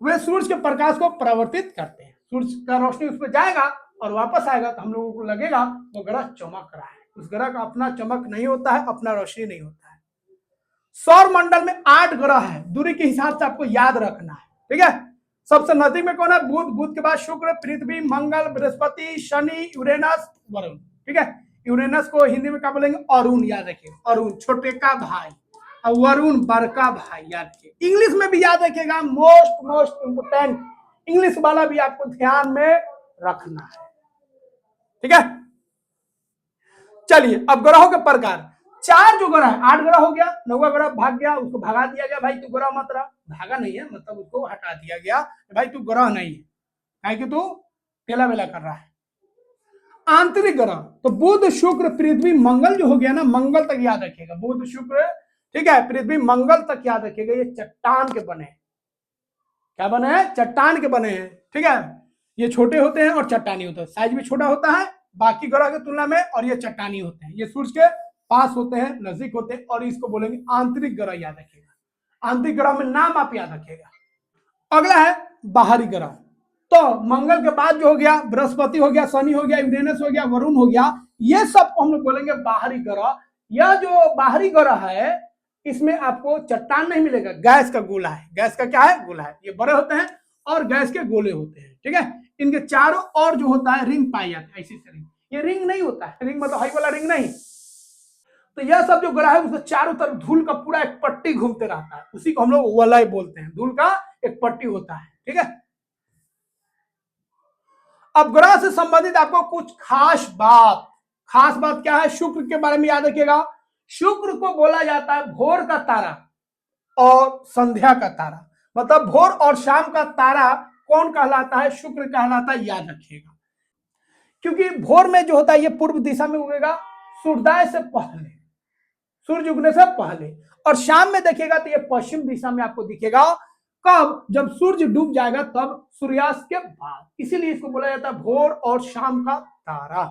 वे सूरज के प्रकाश को परिवर्तित करते हैं, सूरज का रोशनी उस पर जाएगा और वापस आएगा तो हम लोगों को लगेगा वो ग्रह चमक रहा है। उस ग्रह का अपना चमक नहीं होता है, अपना रोशनी नहीं होता है। सौर मंडल में 8 ग्रह है, दूरी के हिसाब से आपको याद रखना है, ठीक है। सबसे नजदीक में कौन है? बुध। बुध के बाद शुक्र, पृथ्वी, मंगल, बृहस्पति, शनि, यूरेनस, वरुण। ठीक है। यूरेनस को हिंदी में क्या बोलेंगे? अरुण। याद रखिए, अरुण छोटे का भाई और वरुण बड़का भाई। याद रखिए, इंग्लिश में भी याद रखिएगा, मोस्ट इंपोर्टेंट इंग्लिश वाला भी आपको ध्यान में रखना है, ठीक है। चलिए, अब ग्रहों के प्रकार। 4 जो ग्रह है, 8 ग्रह हो गया, 9वां ग्रह भाग गया, उसको भगा दिया गया, भाई तू ग्रह मत रहा। भागा नहीं है, मतलब उसको हटा दिया गया, भाई तू ग्रह नहीं है, कि तू टेला वेला कर रहा है। आंतरिक ग्रह, तो बुध, शुक्र, पृथ्वी, मंगल जो हो गया ना, मंगल तक याद रखिएगा, बुध, शुक्र, ठीक है, पृथ्वी, मंगल तक याद रखिएगा। ये चट्टान के बने हैं। क्या बने हैं? चट्टान के बने हैं, ठीक है। ये छोटे होते हैं और चट्टानी होते हैं, साइज में छोटा होता है बाकी ग्रह की तुलना में, और ये चट्टानी होते हैं, ये सूरज के पास होते हैं, नजदीक होते हैं, और इसको बोलेंगे आंतरिक ग्रह। याद रखिएगा, आंतरिक ग्रह में नाम आप याद रखिएगा। अगला है बाहरी ग्रह। तो मंगल के बाद जो हो गया, बृहस्पति हो गया, शनि हो गया, यूरेनस हो गया, वरुण हो गया, ये सब हम लोग बोलेंगे बाहरी ग्रह। यह जो बाहरी ग्रह है इसमें आपको चट्टान नहीं मिलेगा, गैस का गोला है। गैस का क्या है? गोला है। ये बड़े होते हैं और गैस के गोले होते हैं, ठीक है। इनके चारों ओर जो होता है रिंग पाई जाती है, ऐसी से रिंग। ये रिंग नहीं होता है, रिंग मतलब हाई वाला रिंग नहीं। तो यह सब जो ग्रह है उसके चारों तरफ धूल का पूरा एक पट्टी घूमते रहता है, उसी को हम लोग वलय बोलते हैं। धूल का एक पट्टी होता है, ठीक है। अब ग्रह से संबंधित आपको कुछ खास बात क्या है? शुक्र के बारे में याद रखिएगा। शुक्र को बोला जाता है भोर का तारा और संध्या का तारा, मतलब भोर और शाम का तारा कौन कहलाता है? शुक्र कहलाता है, याद रखिएगा। क्योंकि भोर में जो होता है ये पूर्व दिशा में उगेगा, सूर्योदय से पहले, सूर्य उगने से पहले, और शाम में देखिएगा तो ये पश्चिम दिशा में आपको दिखेगा। कब? जब सूर्य डूब जाएगा, तब सूर्यास्त के बाद। इसीलिए इसको बोला जाता है भोर और शाम का तारा,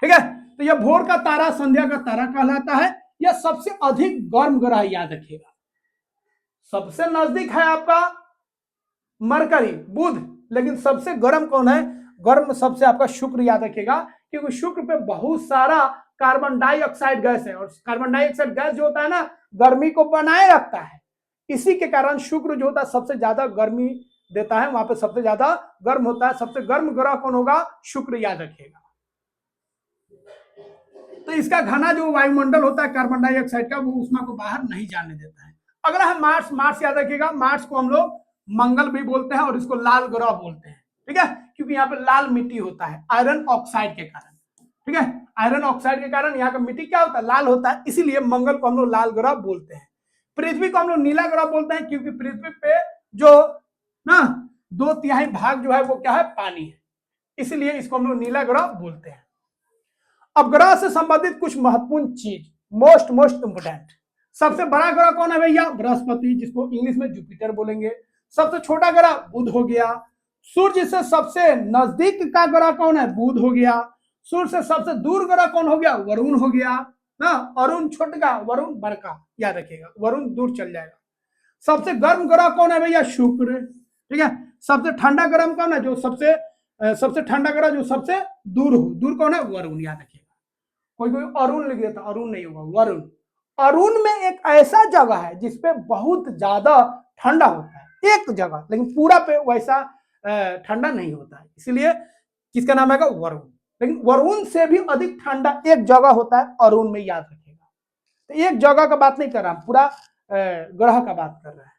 ठीक है। तो यह भोर का तारा, संध्या का तारा कहलाता है। यह सबसे अधिक गर्म ग्रह, याद रखिएगा। सबसे नजदीक है आपका मरकरी, बुध, लेकिन सबसे गर्म कौन है? गर्म सबसे आपका शुक्र, याद रखिएगा। क्योंकि शुक्र पे बहुत सारा कार्बन डाइऑक्साइड गैस है, और कार्बन डाइऑक्साइड गैस जो होता है ना, गर्मी को बनाए रखता है। इसी के कारण शुक्र जो होता है सबसे ज्यादा गर्मी देता है, वहां पे सबसे ज्यादा गर्म होता है। सबसे गर्म ग्रह कौन होगा? शुक्र, याद रखिएगा। तो इसका घना जो वायुमंडल होता है कार्बन डाइऑक्साइड का, वो ऊष्मा को बाहर नहीं जाने देता है। अगला है मार्स। मार्स याद रखिएगा, मार्स को हम लोग मंगल भी बोलते हैं और इसको लाल ग्रह बोलते हैं, ठीक है, क्योंकि यहाँ पे लाल मिट्टी होता है आयरन ऑक्साइड के कारण। ठीक है। आयरन ऑक्साइड के कारण यहाँ का मिट्टी क्या होता है, लाल होता है, इसीलिए मंगल को हम लोग लाल ग्रह बोलते हैं। पृथ्वी को हम लोग नीला ग्रह बोलते हैं क्योंकि पृथ्वी पे जो ना 2/3 भाग जो है वो क्या है, पानी है, इसलिए इसको हम लोग नीला ग्रह बोलते हैं। अब ग्रह से संबंधित कुछ महत्वपूर्ण चीज, मोस्ट इंपोर्टेंट। सबसे बड़ा ग्रह कौन है भैया, बृहस्पति, जिसको इंग्लिश में जुपिटर बोलेंगे। सबसे छोटा ग्रह बुध हो गया। सूर्य से सबसे नजदीक का ग्रह कौन है, बुध हो गया। सूर्य से सबसे दूर ग्रह कौन हो गया, वरुण हो गया ना। अरुण छोटका, वरुण बड़का, याद रखिएगा, वरुण दूर चल जाएगा। सबसे गर्म ग्रह कौन है भैया, शुक्र, ठीक है। सबसे ठंडा ग्रह कौन है, जो सबसे ठंडा ग्रह जो सबसे दूर हो, दूर कौन है, वरुण, याद रखिएगा। कोई अरुण लिख देता, अरुण नहीं होगा, वरुण। अरुण में एक ऐसा जगह है जिसपे बहुत ज्यादा ठंडा होता है, एक जगह, लेकिन पूरा पे वैसा ठंडा नहीं होता है, इसलिए किसका नाम है, वरुण। लेकिन वरुण से भी अधिक ठंडा एक जगह होता है, अरुण में, याद रखिएगा। तो एक जगह का बात नहीं कर रहा, पूरा ग्रह का बात कर रहा है।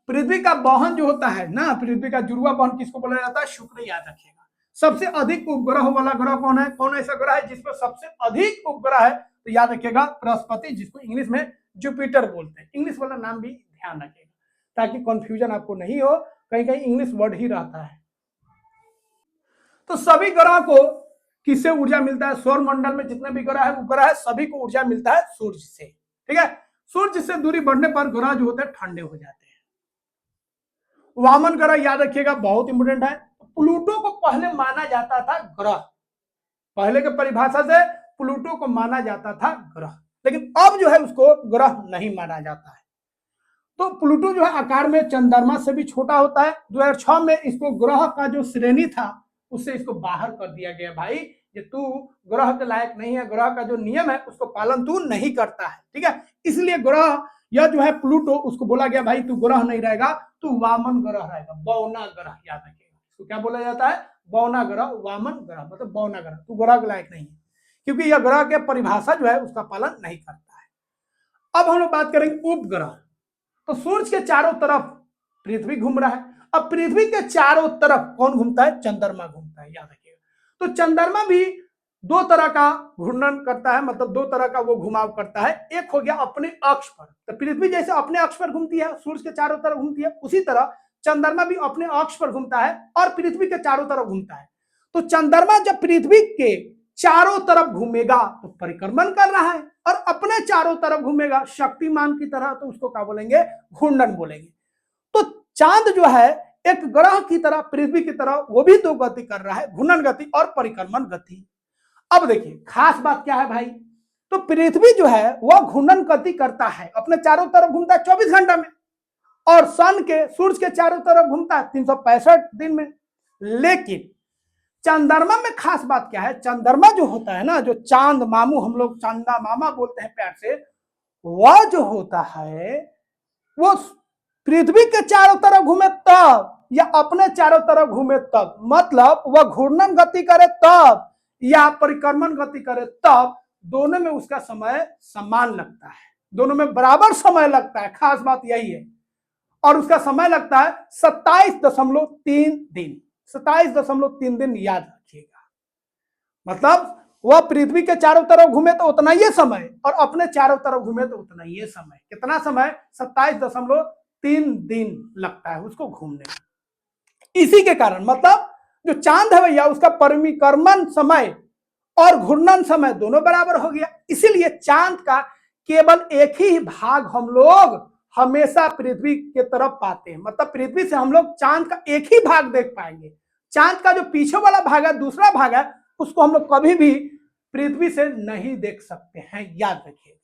पृथ्वी का वहन जो होता है ना, पृथ्वी का जुड़वा वहन किसको बोला जाता है, शुक्र, याद रखिएगा। सबसे अधिक उपग्रह वाला ग्रह कौन है, कौन ऐसा ग्रह है जिसपे सबसे अधिक उपग्रह है, तो याद रखिएगा बृहस्पति, जिसको इंग्लिश में जुपिटर बोलते हैं। इंग्लिश वाला नाम भी ध्यान रखिएगा ताकि कंफ्यूजन आपको नहीं हो, कहीं कहीं इंग्लिश वर्ड ही रहता है। तो सभी ग्रह को किससे ऊर्जा मिलता है, सौर मंडल में जितने भी ग्रह है, उपग्रह है, सभी को ऊर्जा मिलता है सूर्य से, ठीक है। सूर्य से दूरी बढ़ने पर ग्रह जो होते हैं ठंडे हो जाते हैं। वामन ग्रह याद रखिएगा, बहुत इंपोर्टेंट है। प्लूटो को पहले माना जाता था ग्रह, पहले के परिभाषा से प्लूटो को माना जाता था ग्रह, लेकिन अब जो है उसको ग्रह नहीं माना जाता है। तो प्लूटो जो है आकार में चंद्रमा से भी छोटा होता है। 2006 में इसको ग्रह का जो श्रेणी था उससे इसको बाहर कर दिया गया, भाई ये तू ग्रह के लायक नहीं है, ग्रह का जो नियम है उसको पालन तू नहीं करता है, ठीक है। इसलिए ग्रह यह जो है प्लूटो, उसको बोला गया भाई तू ग्रह नहीं रहेगा, तू वामन ग्रह रहेगा, बौना ग्रह, याद रखिएगा। इसको क्या बोला जाता है, बौना ग्रह, वामन ग्रह मतलब बौना ग्रह, तू ग्रह के लायक नहीं है, क्योंकि यह ग्रह के परिभाषा जो है उसका पालन नहीं करता है। अब हम लोग बात करेंगे उपग्रह। तो सूर्य के चारों तरफ पृथ्वी घूम रहा है। अब पृथ्वी के चारों तरफ कौन घूमता है, चंद्रमा घूमता है, याद रखिएगा। तो चंद्रमा भी दो तरह का घूर्णन करता है, मतलब दो तरह का वो घुमाव करता है। एक हो गया अपने अक्ष पर, तो पृथ्वी जैसे अपने अक्ष पर घूमती है, सूर्य के चारों तरफ घूमती है, उसी तरह चंद्रमा भी अपने अक्ष पर घूमता है और पृथ्वी के चारों तरफ घूमता है। तो चंद्रमा जब पृथ्वी के चारों तरफ घूमेगा तो परिक्रमण कर रहा है, और अपने चारों तरफ घूमेगा शक्तिमान की तरह, तो उसको क्या बोलेंगे, घूर्णन बोलेंगे। तो चांद जो है एक ग्रह की तरह, पृथ्वी की तरह, वो भी दो गति कर रहा है, घूर्णन गति और परिक्रमण गति। अब देखिए खास बात क्या है भाई, तो पृथ्वी जो है वह घूर्णन गति करता है, अपने चारों तरफ घूमता है 24 घंटा में, और सूर्य के चारों तरफ घूमता है 365 दिन में। लेकिन चंद्रमा में खास बात क्या है, चंद्रमा जो होता है ना, जो चांद मामू, हम लोग चांदा मामा बोलते हैं प्यार से, वह जो होता है वो पृथ्वी के चारों तरफ घूमे तब या अपने चारों तरफ घूमे तब, मतलब वह घूर्णन गति करे तब या परिक्रमण गति करे तब, दोनों में उसका समय समान लगता है, दोनों में बराबर समय लगता है। खास बात यही है, और उसका समय लगता है 27.3 दिन, 27.3 दिन, याद रखिएगा। मतलब वह पृथ्वी के चारों तरफ घूमे तो उतना ही समय, और अपने चारों तरफ घूमे तो उतना ही समय। कितना समय, 27.3 दिन लगता है उसको घूमने में। इसी के कारण मतलब जो चांद है भैया, उसका परिक्रमण समय और घूर्णन समय दोनों बराबर हो गया। इसीलिए चांद का केवल एक ही भाग हम लोग हमेशा पृथ्वी के तरफ पाते हैं, मतलब पृथ्वी से हम लोग चांद का एक ही भाग देख पाएंगे। चांद का जो पीछे वाला भाग है, दूसरा भाग है, उसको हम लोग कभी भी पृथ्वी से नहीं देख सकते हैं, याद रखिएगा,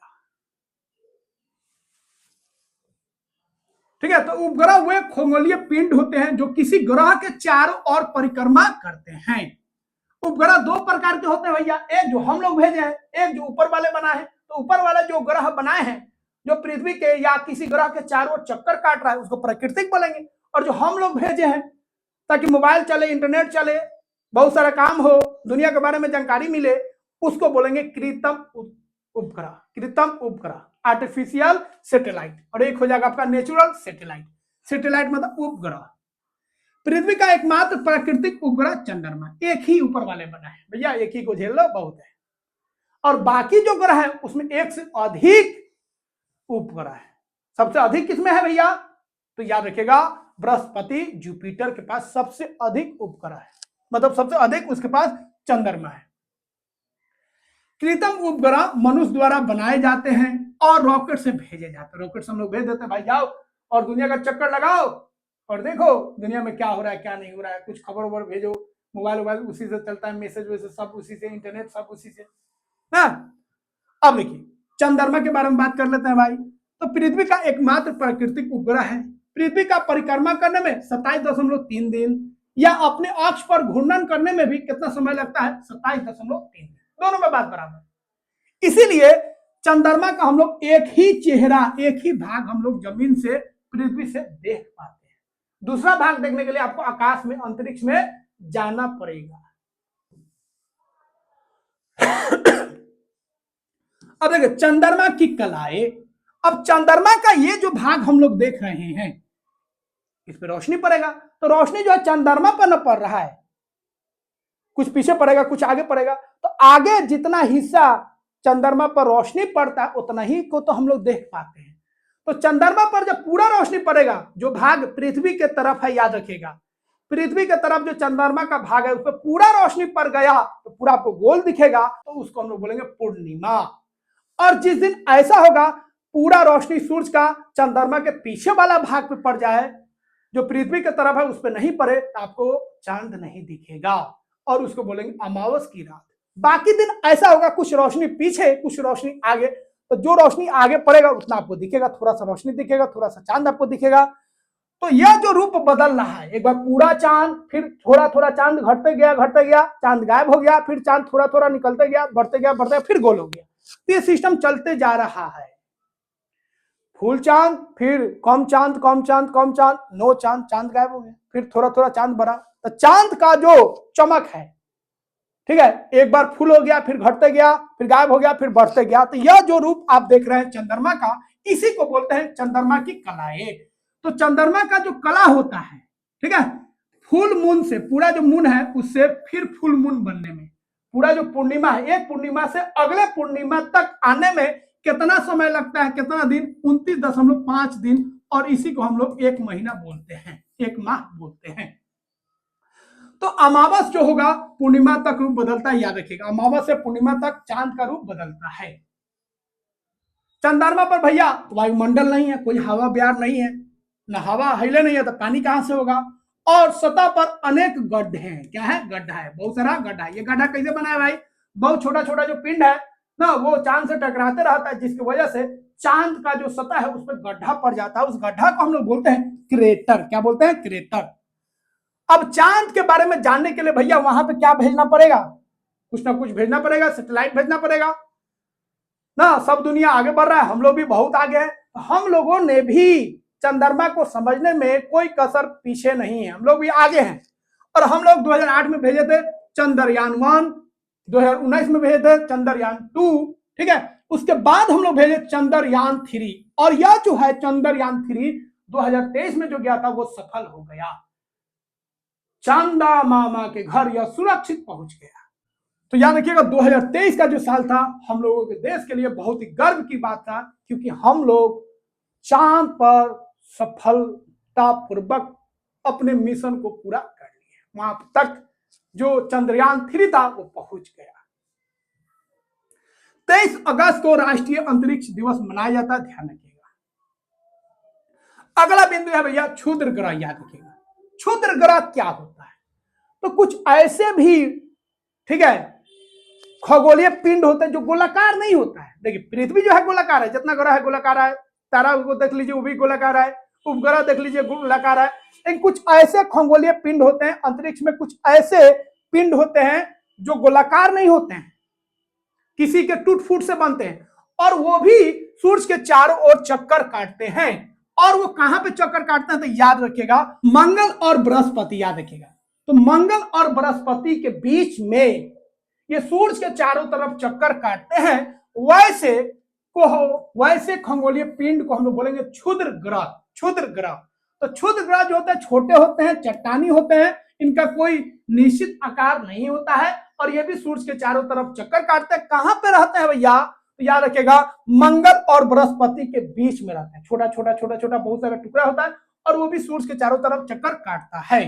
ठीक है। तो उपग्रह वे खगोलीय पिंड होते हैं जो किसी ग्रह के चारों ओर परिक्रमा करते हैं। उपग्रह दो प्रकार के होते हैं भैया, एक जो हम लोग भेजे हैं, एक जो ऊपर वाले बनाए हैं। तो ऊपर वाले जो ग्रह बनाए हैं, जो पृथ्वी के या किसी ग्रह के चारों ओर चक्कर काट रहा है, उसको प्राकृतिक बोलेंगे। और जो हम लोग भेजे हैं ताकि मोबाइल चले, इंटरनेट चले, बहुत सारा काम हो, दुनिया के बारे में जानकारी मिले, उसको बोलेंगे कृत्रिम उपग्रह, कृत्रिम उपग्रह, आर्टिफिशियल सैटेलाइट। और एक हो जाएगा आपका नेचुरल सैटेलाइट। सैटेलाइट मतलब उपग्रह। पृथ्वी का एकमात्र प्राकृतिक उपग्रह चंद्रमा, एक ही ऊपर वाले बना है भैया, एक ही को झेल लो बहुत है। और बाकी जो ग्रह है उसमें एक से अधिक उपग्रह है। सबसे अधिक किसमें है भैया? तो याद रखिएगा बृहस्पति जुपिटर के पास सबसे अधिक उपग्रह है, मतलब सबसे अधिक उसके पास चंद्रमा है। कृत्रिम उपग्रह मनुष्य द्वारा बनाए जाते हैं और रॉकेट से भेजे जाते हैं। रॉकेट से हम लोग भेज देते हैं, भाई जाओ और दुनिया का चक्कर लगाओ और देखो दुनिया में क्या हो रहा है क्या नहीं हो रहा है, कुछ खबर वबर भेजो, मोबाइल उसी से चलता है, मैसेज वैसेज सब उसी से, इंटरनेट सब उसी से ना। अब देखिए चंद्रमा के बारे में बात कर लेते हैं भाई। तो पृथ्वी का एकमात्र प्राकृतिक उपग्रह है। पृथ्वी का परिक्रमा करने में 27.3 दिन या अपने अक्ष पर घूर्णन करने में भी कितना समय लगता है? 27.3 दिन। दोनों में बात बराबर। इसीलिए चंद्रमा का हम लोग एक ही चेहरा, एक ही भाग हम लोग जमीन से, पृथ्वी से देख पाते हैं। दूसरा भाग देखने के लिए आपको आकाश में, अंतरिक्ष में जाना पड़ेगा। अब देखिए चंद्रमा की कलाएं। अब चंद्रमा का ये जो भाग हम लोग देख रहे हैं इस पर रोशनी पड़ेगा, तो रोशनी जो है चंद्रमा पर न पड़ रहा है, कुछ पीछे पड़ेगा कुछ आगे पड़ेगा। तो आगे जितना हिस्सा चंद्रमा पर रोशनी पड़ता है उतना ही को तो हम लोग देख पाते हैं। तो चंद्रमा पर जब पूरा रोशनी पड़ेगा, जो भाग पृथ्वी के तरफ है, याद रखिएगा पृथ्वी के तरफ जो चंद्रमा का भाग है उस पर पूरा रोशनी पड़ गया तो पूरा आपको गोल दिखेगा, तो उसको हम लोग बोलेंगे पूर्णिमा। और जिस दिन ऐसा होगा पूरा रोशनी सूरज का चंद्रमा के पीछे वाला भाग पे पड़ जाए, जो पृथ्वी की तरफ है उस पर नहीं पड़े, तो आपको चांद नहीं दिखेगा और उसको बोलेंगे अमावस की रात। बाकी दिन ऐसा होगा कुछ रोशनी पीछे कुछ रोशनी आगे, तो जो रोशनी आगे पड़ेगा उतना आपको दिखेगा, थोड़ा सा रोशनी दिखेगा, थोड़ा सा चांद आपको दिखेगा। तो यह जो रूप बदल रहा है, एक बार पूरा चांद, फिर थोड़ा थोड़ा चांद घटते गया, चांद गायब हो गया, फिर चांद थोड़ा थोड़ा निकलते गया, बढ़ते गया, फिर गोल हो गया। तो ये सिस्टम चलते जा रहा है। फुल चांद, फिर कम चांद, नो चांद, चांद गायब हो गया, फिर थोड़ा थोड़ा चांद बढ़ा। तो चांद का जो चमक है, ठीक है, एक बार फुल हो गया, फिर घटते गया, फिर गायब हो गया, फिर बढ़ते गया। तो यह जो रूप आप देख रहे हैं चंद्रमा का, इसी को बोलते हैं चंद्रमा की कलाएं। तो चंद्रमा का जो कला होता है, ठीक है, फुल मून से, पूरा जो मून है उससे फिर फुल मून बनने में, पूरा जो पूर्णिमा है, एक पूर्णिमा से अगले पूर्णिमा तक आने में कितना समय लगता है, कितना दिन? 29.5 दिन। और इसी को हम लोग एक महीना बोलते हैं, एक माह बोलते हैं। तो अमावस जो होगा पूर्णिमा तक रूप बदलता है, याद रखिएगा अमावस से पूर्णिमा तक चांद का रूप बदलता है। चंद्रमा पर भैया वायुमंडल नहीं है, कोई हवा ब्यार नहीं है, ना हवा हिले नहीं है, तो पानी कहां से होगा? और सतह पर अनेक गड्ढे हैं। क्या है? गड्ढा है, बहुत सारा गड्ढा है। ये गड्ढा कैसे बना है भाई? बहुत छोटा छोटा जो पिंड है ना, वो चांद से टकराते रहता है, जिसकी वजह से चांद का जो सतह है उस पर गड्ढा पड़ जाता है। उस गड्ढा को हम लोग बोलते हैं क्रेटर। क्या बोलते हैं? क्रेटर। अब चांद के बारे में जानने के लिए भैया वहां पे क्या भेजना पड़ेगा? कुछ ना कुछ भेजना पड़ेगा, सैटेलाइट भेजना पड़ेगा ना। सब दुनिया आगे बढ़ रहा है, हम लोग भी बहुत आगे हैं। हम लोगों ने भी चंद्रमा को समझने में कोई कसर पीछे नहीं है, हम लोग भी आगे हैं। और हम लोग 2008 में भेजे थे चंद्रयान 1, 2019 में भेजे थे चंद्रयान 2, ठीक है। उसके बाद हम लोग भेजे चंद्रयान 3, और यह जो है चंद्रयान 3 2023 में जो गया था वो सफल हो गया। चांदा मामा के घर यह सुरक्षित पहुंच गया। तो याद रखिएगा 2023 का जो साल था हम लोगों के देश के लिए बहुत ही गर्व की बात था, क्योंकि हम लोग चांद पर सफलतापूर्वक अपने मिशन को पूरा कर लिए। वहां तक जो चंद्रयान 3 था वो पहुंच गया। 23 अगस्त को राष्ट्रीय अंतरिक्ष दिवस मनाया जाता है, ध्यान रखिएगा। अगला बिंदु है भैया क्षुद्र ग्रह। याद रखिएगा क्षुद्र ग्रह क्या होता है? तो कुछ ऐसे भी, ठीक है, खगोलीय पिंड होते हैं जो गोलाकार नहीं होता है। देखिए पृथ्वी जो है गोलाकार है, जितना ग्रह है गोलाकार है, तारा को देख लीजिए वो भी गोलाकार है, उपग्रह देख लीजिए गोलाकार है। लेकिन कुछ ऐसे खगोलीय पिंड होते हैं अंतरिक्ष में, कुछ ऐसे पिंड होते हैं जो गोलाकार नहीं होते हैं, किसी के टूट फूट से बनते हैं, और वो भी सूर्य के चारों ओर चक्कर काटते हैं। और वो कहां पे चक्कर काटते हैं? तो याद रखिएगा मंगल और बृहस्पति। याद रखिएगा तो मंगल और बृहस्पति के बीच में ये सूर्य के चारों तरफ चक्कर काटते हैं। वैसे खगोलीय पिंड को हम लोग बोलेंगे क्षुद्र ग्रह। क्षुद्र ग्रह तो क्षुद्र ग्रह जो होते हैं छोटे होते हैं, चट्टानी होते हैं, इनका कोई निश्चित आकार नहीं होता है और ये भी सूर्य के चारों तरफ चक्कर काटते हैं। कहां पे रहते हैं भैया? तो याद रखिएगा मंगल और बृहस्पति के बीच में रहते हैं। छोटा छोटा छोटा छोटा बहुत सारा टुकड़ा होता है और वो भी सूर्य के चारों तरफ चक्कर काटता है।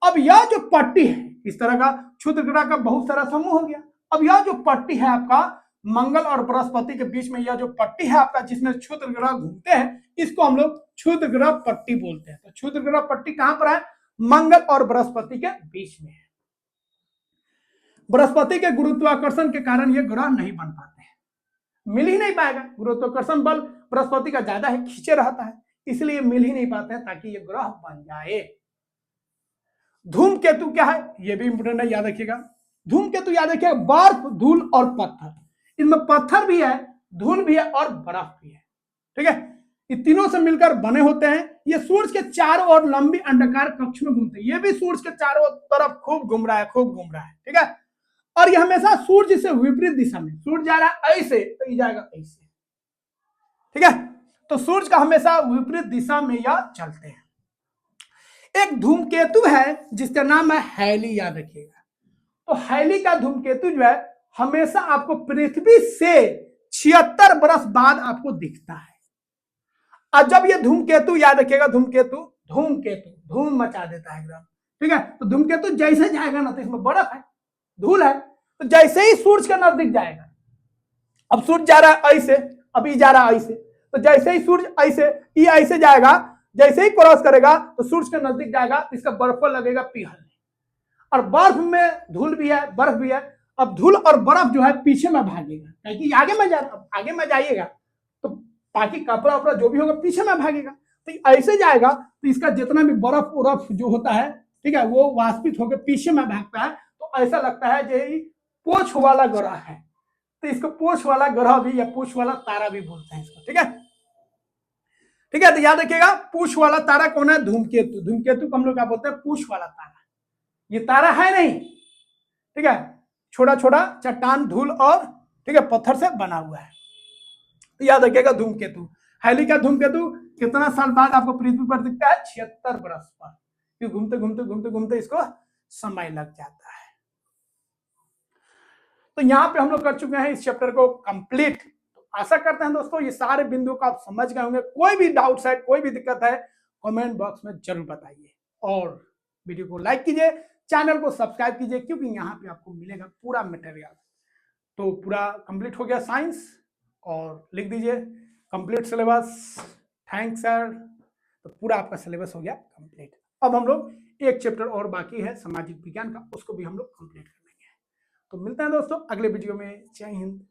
अब यह जो पट्टी है, इस तरह का क्षुद्र ग्रह का बहुत सारा समूह हो गया। अब यह जो पट्टी है आपका मंगल और बृहस्पति के बीच में, यह जो पट्टी है आपका जिसमें क्षुद्र ग्रह घूमते हैं, इसको हम लोग क्षुद्र ग्रह पट्टी बोलते हैं। तो क्षुद्र ग्रह पट्टी कहां पर है? मंगल और बृहस्पति के बीच में है। बृहस्पति के गुरुत्वाकर्षण के कारण ये ग्रह नहीं बन पाते हैं, मिल ही नहीं पाएगा। गुरुत्वाकर्षण बल बृहस्पति का ज्यादा है, खींचे रहता है, इसलिए मिल ही नहीं पाते हैं ताकि ये ग्रह बन जाए। धूमकेतु क्या है? ये भी इंपोर्टेंट है, याद रखिएगा। धूमकेतु याद रखिएगा बर्फ, धूल और पत्थर। इनमें पत्थर भी है, धूल भी है और बर्फ भी है। ठीक है, ये तीनों से मिलकर बने होते हैं। ये सूर्य के चारों ओर लंबी अंडाकार कक्ष में घूमते हैं। ये भी सूर्य के चारों तरफ खूब घूम रहा है, खूब घूम रहा है। ठीक है, और ये हमेशा सूर्य से विपरीत दिशा में, सूर्य जा रहा है ऐसे तो ये जाएगा ऐसे। ठीक है, तो सूर्य का हमेशा विपरीत दिशा में यह चलते हैं। एक धूमकेतु है जिसका नाम है हैली, याद रखिएगा। तो हैली का धूमकेतु जो है हमेशा आपको पृथ्वी से 76 वर्ष बाद आपको दिखता है। और जब ये धूमकेतु, याद रखिएगा धूमकेतु, धूमकेतु धूम मचा देता है एकदम। ठीक है, तो धूमकेतु जैसे जाएगा ना, तो इसमें बर्फ है, धूल है, तो जैसे ही सूर्य के नजदीक जाएगा, अब सूर्य जा रहा है ऐसे, अभी जा रहा है ऐसे, तो जैसे ही सूर्य ऐसे, ये ऐसे जाएगा, जैसे ही क्रॉस करेगा तो सूर्य के नजदीक जाएगा तो इसका बर्फ पर लगेगा पिघलने। और बर्फ में धूल भी है, बर्फ भी है। अब धूल और बर्फ जो है पीछे में भागेगा, क्योंकि आगे में जा, आगे में जाइएगा तो बाकी कपड़ा वपड़ा जो भी होगा पीछे में भागेगा। तो ऐसे जाएगा तो इसका जितना भी बर्फ उर्फ जो होता है, ठीक है, वो वाष्पित होकर पीछे में भागता है। तो ऐसा लगता है जो पोछ वाला ग्रह है, तो इसको पोछ वाला ग्रह भी या पोछ वाला तारा भी बोलते हैं इसको। ठीक है, ठीक है, तो याद रखिएगा पूछ वाला तारा कौन है? धूमकेतु। धूमकेतु को हम लोग क्या बोलते हैं? पूछ वाला तारा। ये तारा है नहीं, ठीक है, छोटा छोटा चट्टान, धूल और ठीक है पत्थर से बना हुआ है। तो याद रखिएगा धूमकेतु। हैली का धूमकेतु कितना साल बाद आपको पृथ्वी पर दिखता है? 76 वर्ष पर, क्योंकि घूमते घूमते घूमते घूमते इसको समय लग जाता है। तो यहां पे हम लोग कर चुके हैं इस चैप्टर को कंप्लीट। तो आशा करते हैं दोस्तों ये सारे बिंदु को आप समझ गए होंगे। कोई भी डाउट है, कोई भी दिक्कत है, कमेंट बॉक्स में जरूर बताइए और वीडियो को लाइक कीजिए, चैनल को सब्सक्राइब कीजिए, क्योंकि यहाँ पे आपको मिलेगा पूरा मटेरियल। तो पूरा कंप्लीट हो गया साइंस, और लिख दीजिए कंप्लीट सिलेबस। Thanks sir. तो पूरा आपका सिलेबस हो गया कंप्लीट। अब हम लोग एक चैप्टर और बाकी है सामाजिक विज्ञान का, उसको भी हम लोग कंप्लीट कर लेंगे। तो मिलते हैं दोस्तों अगले वीडियो में। जय हिंद।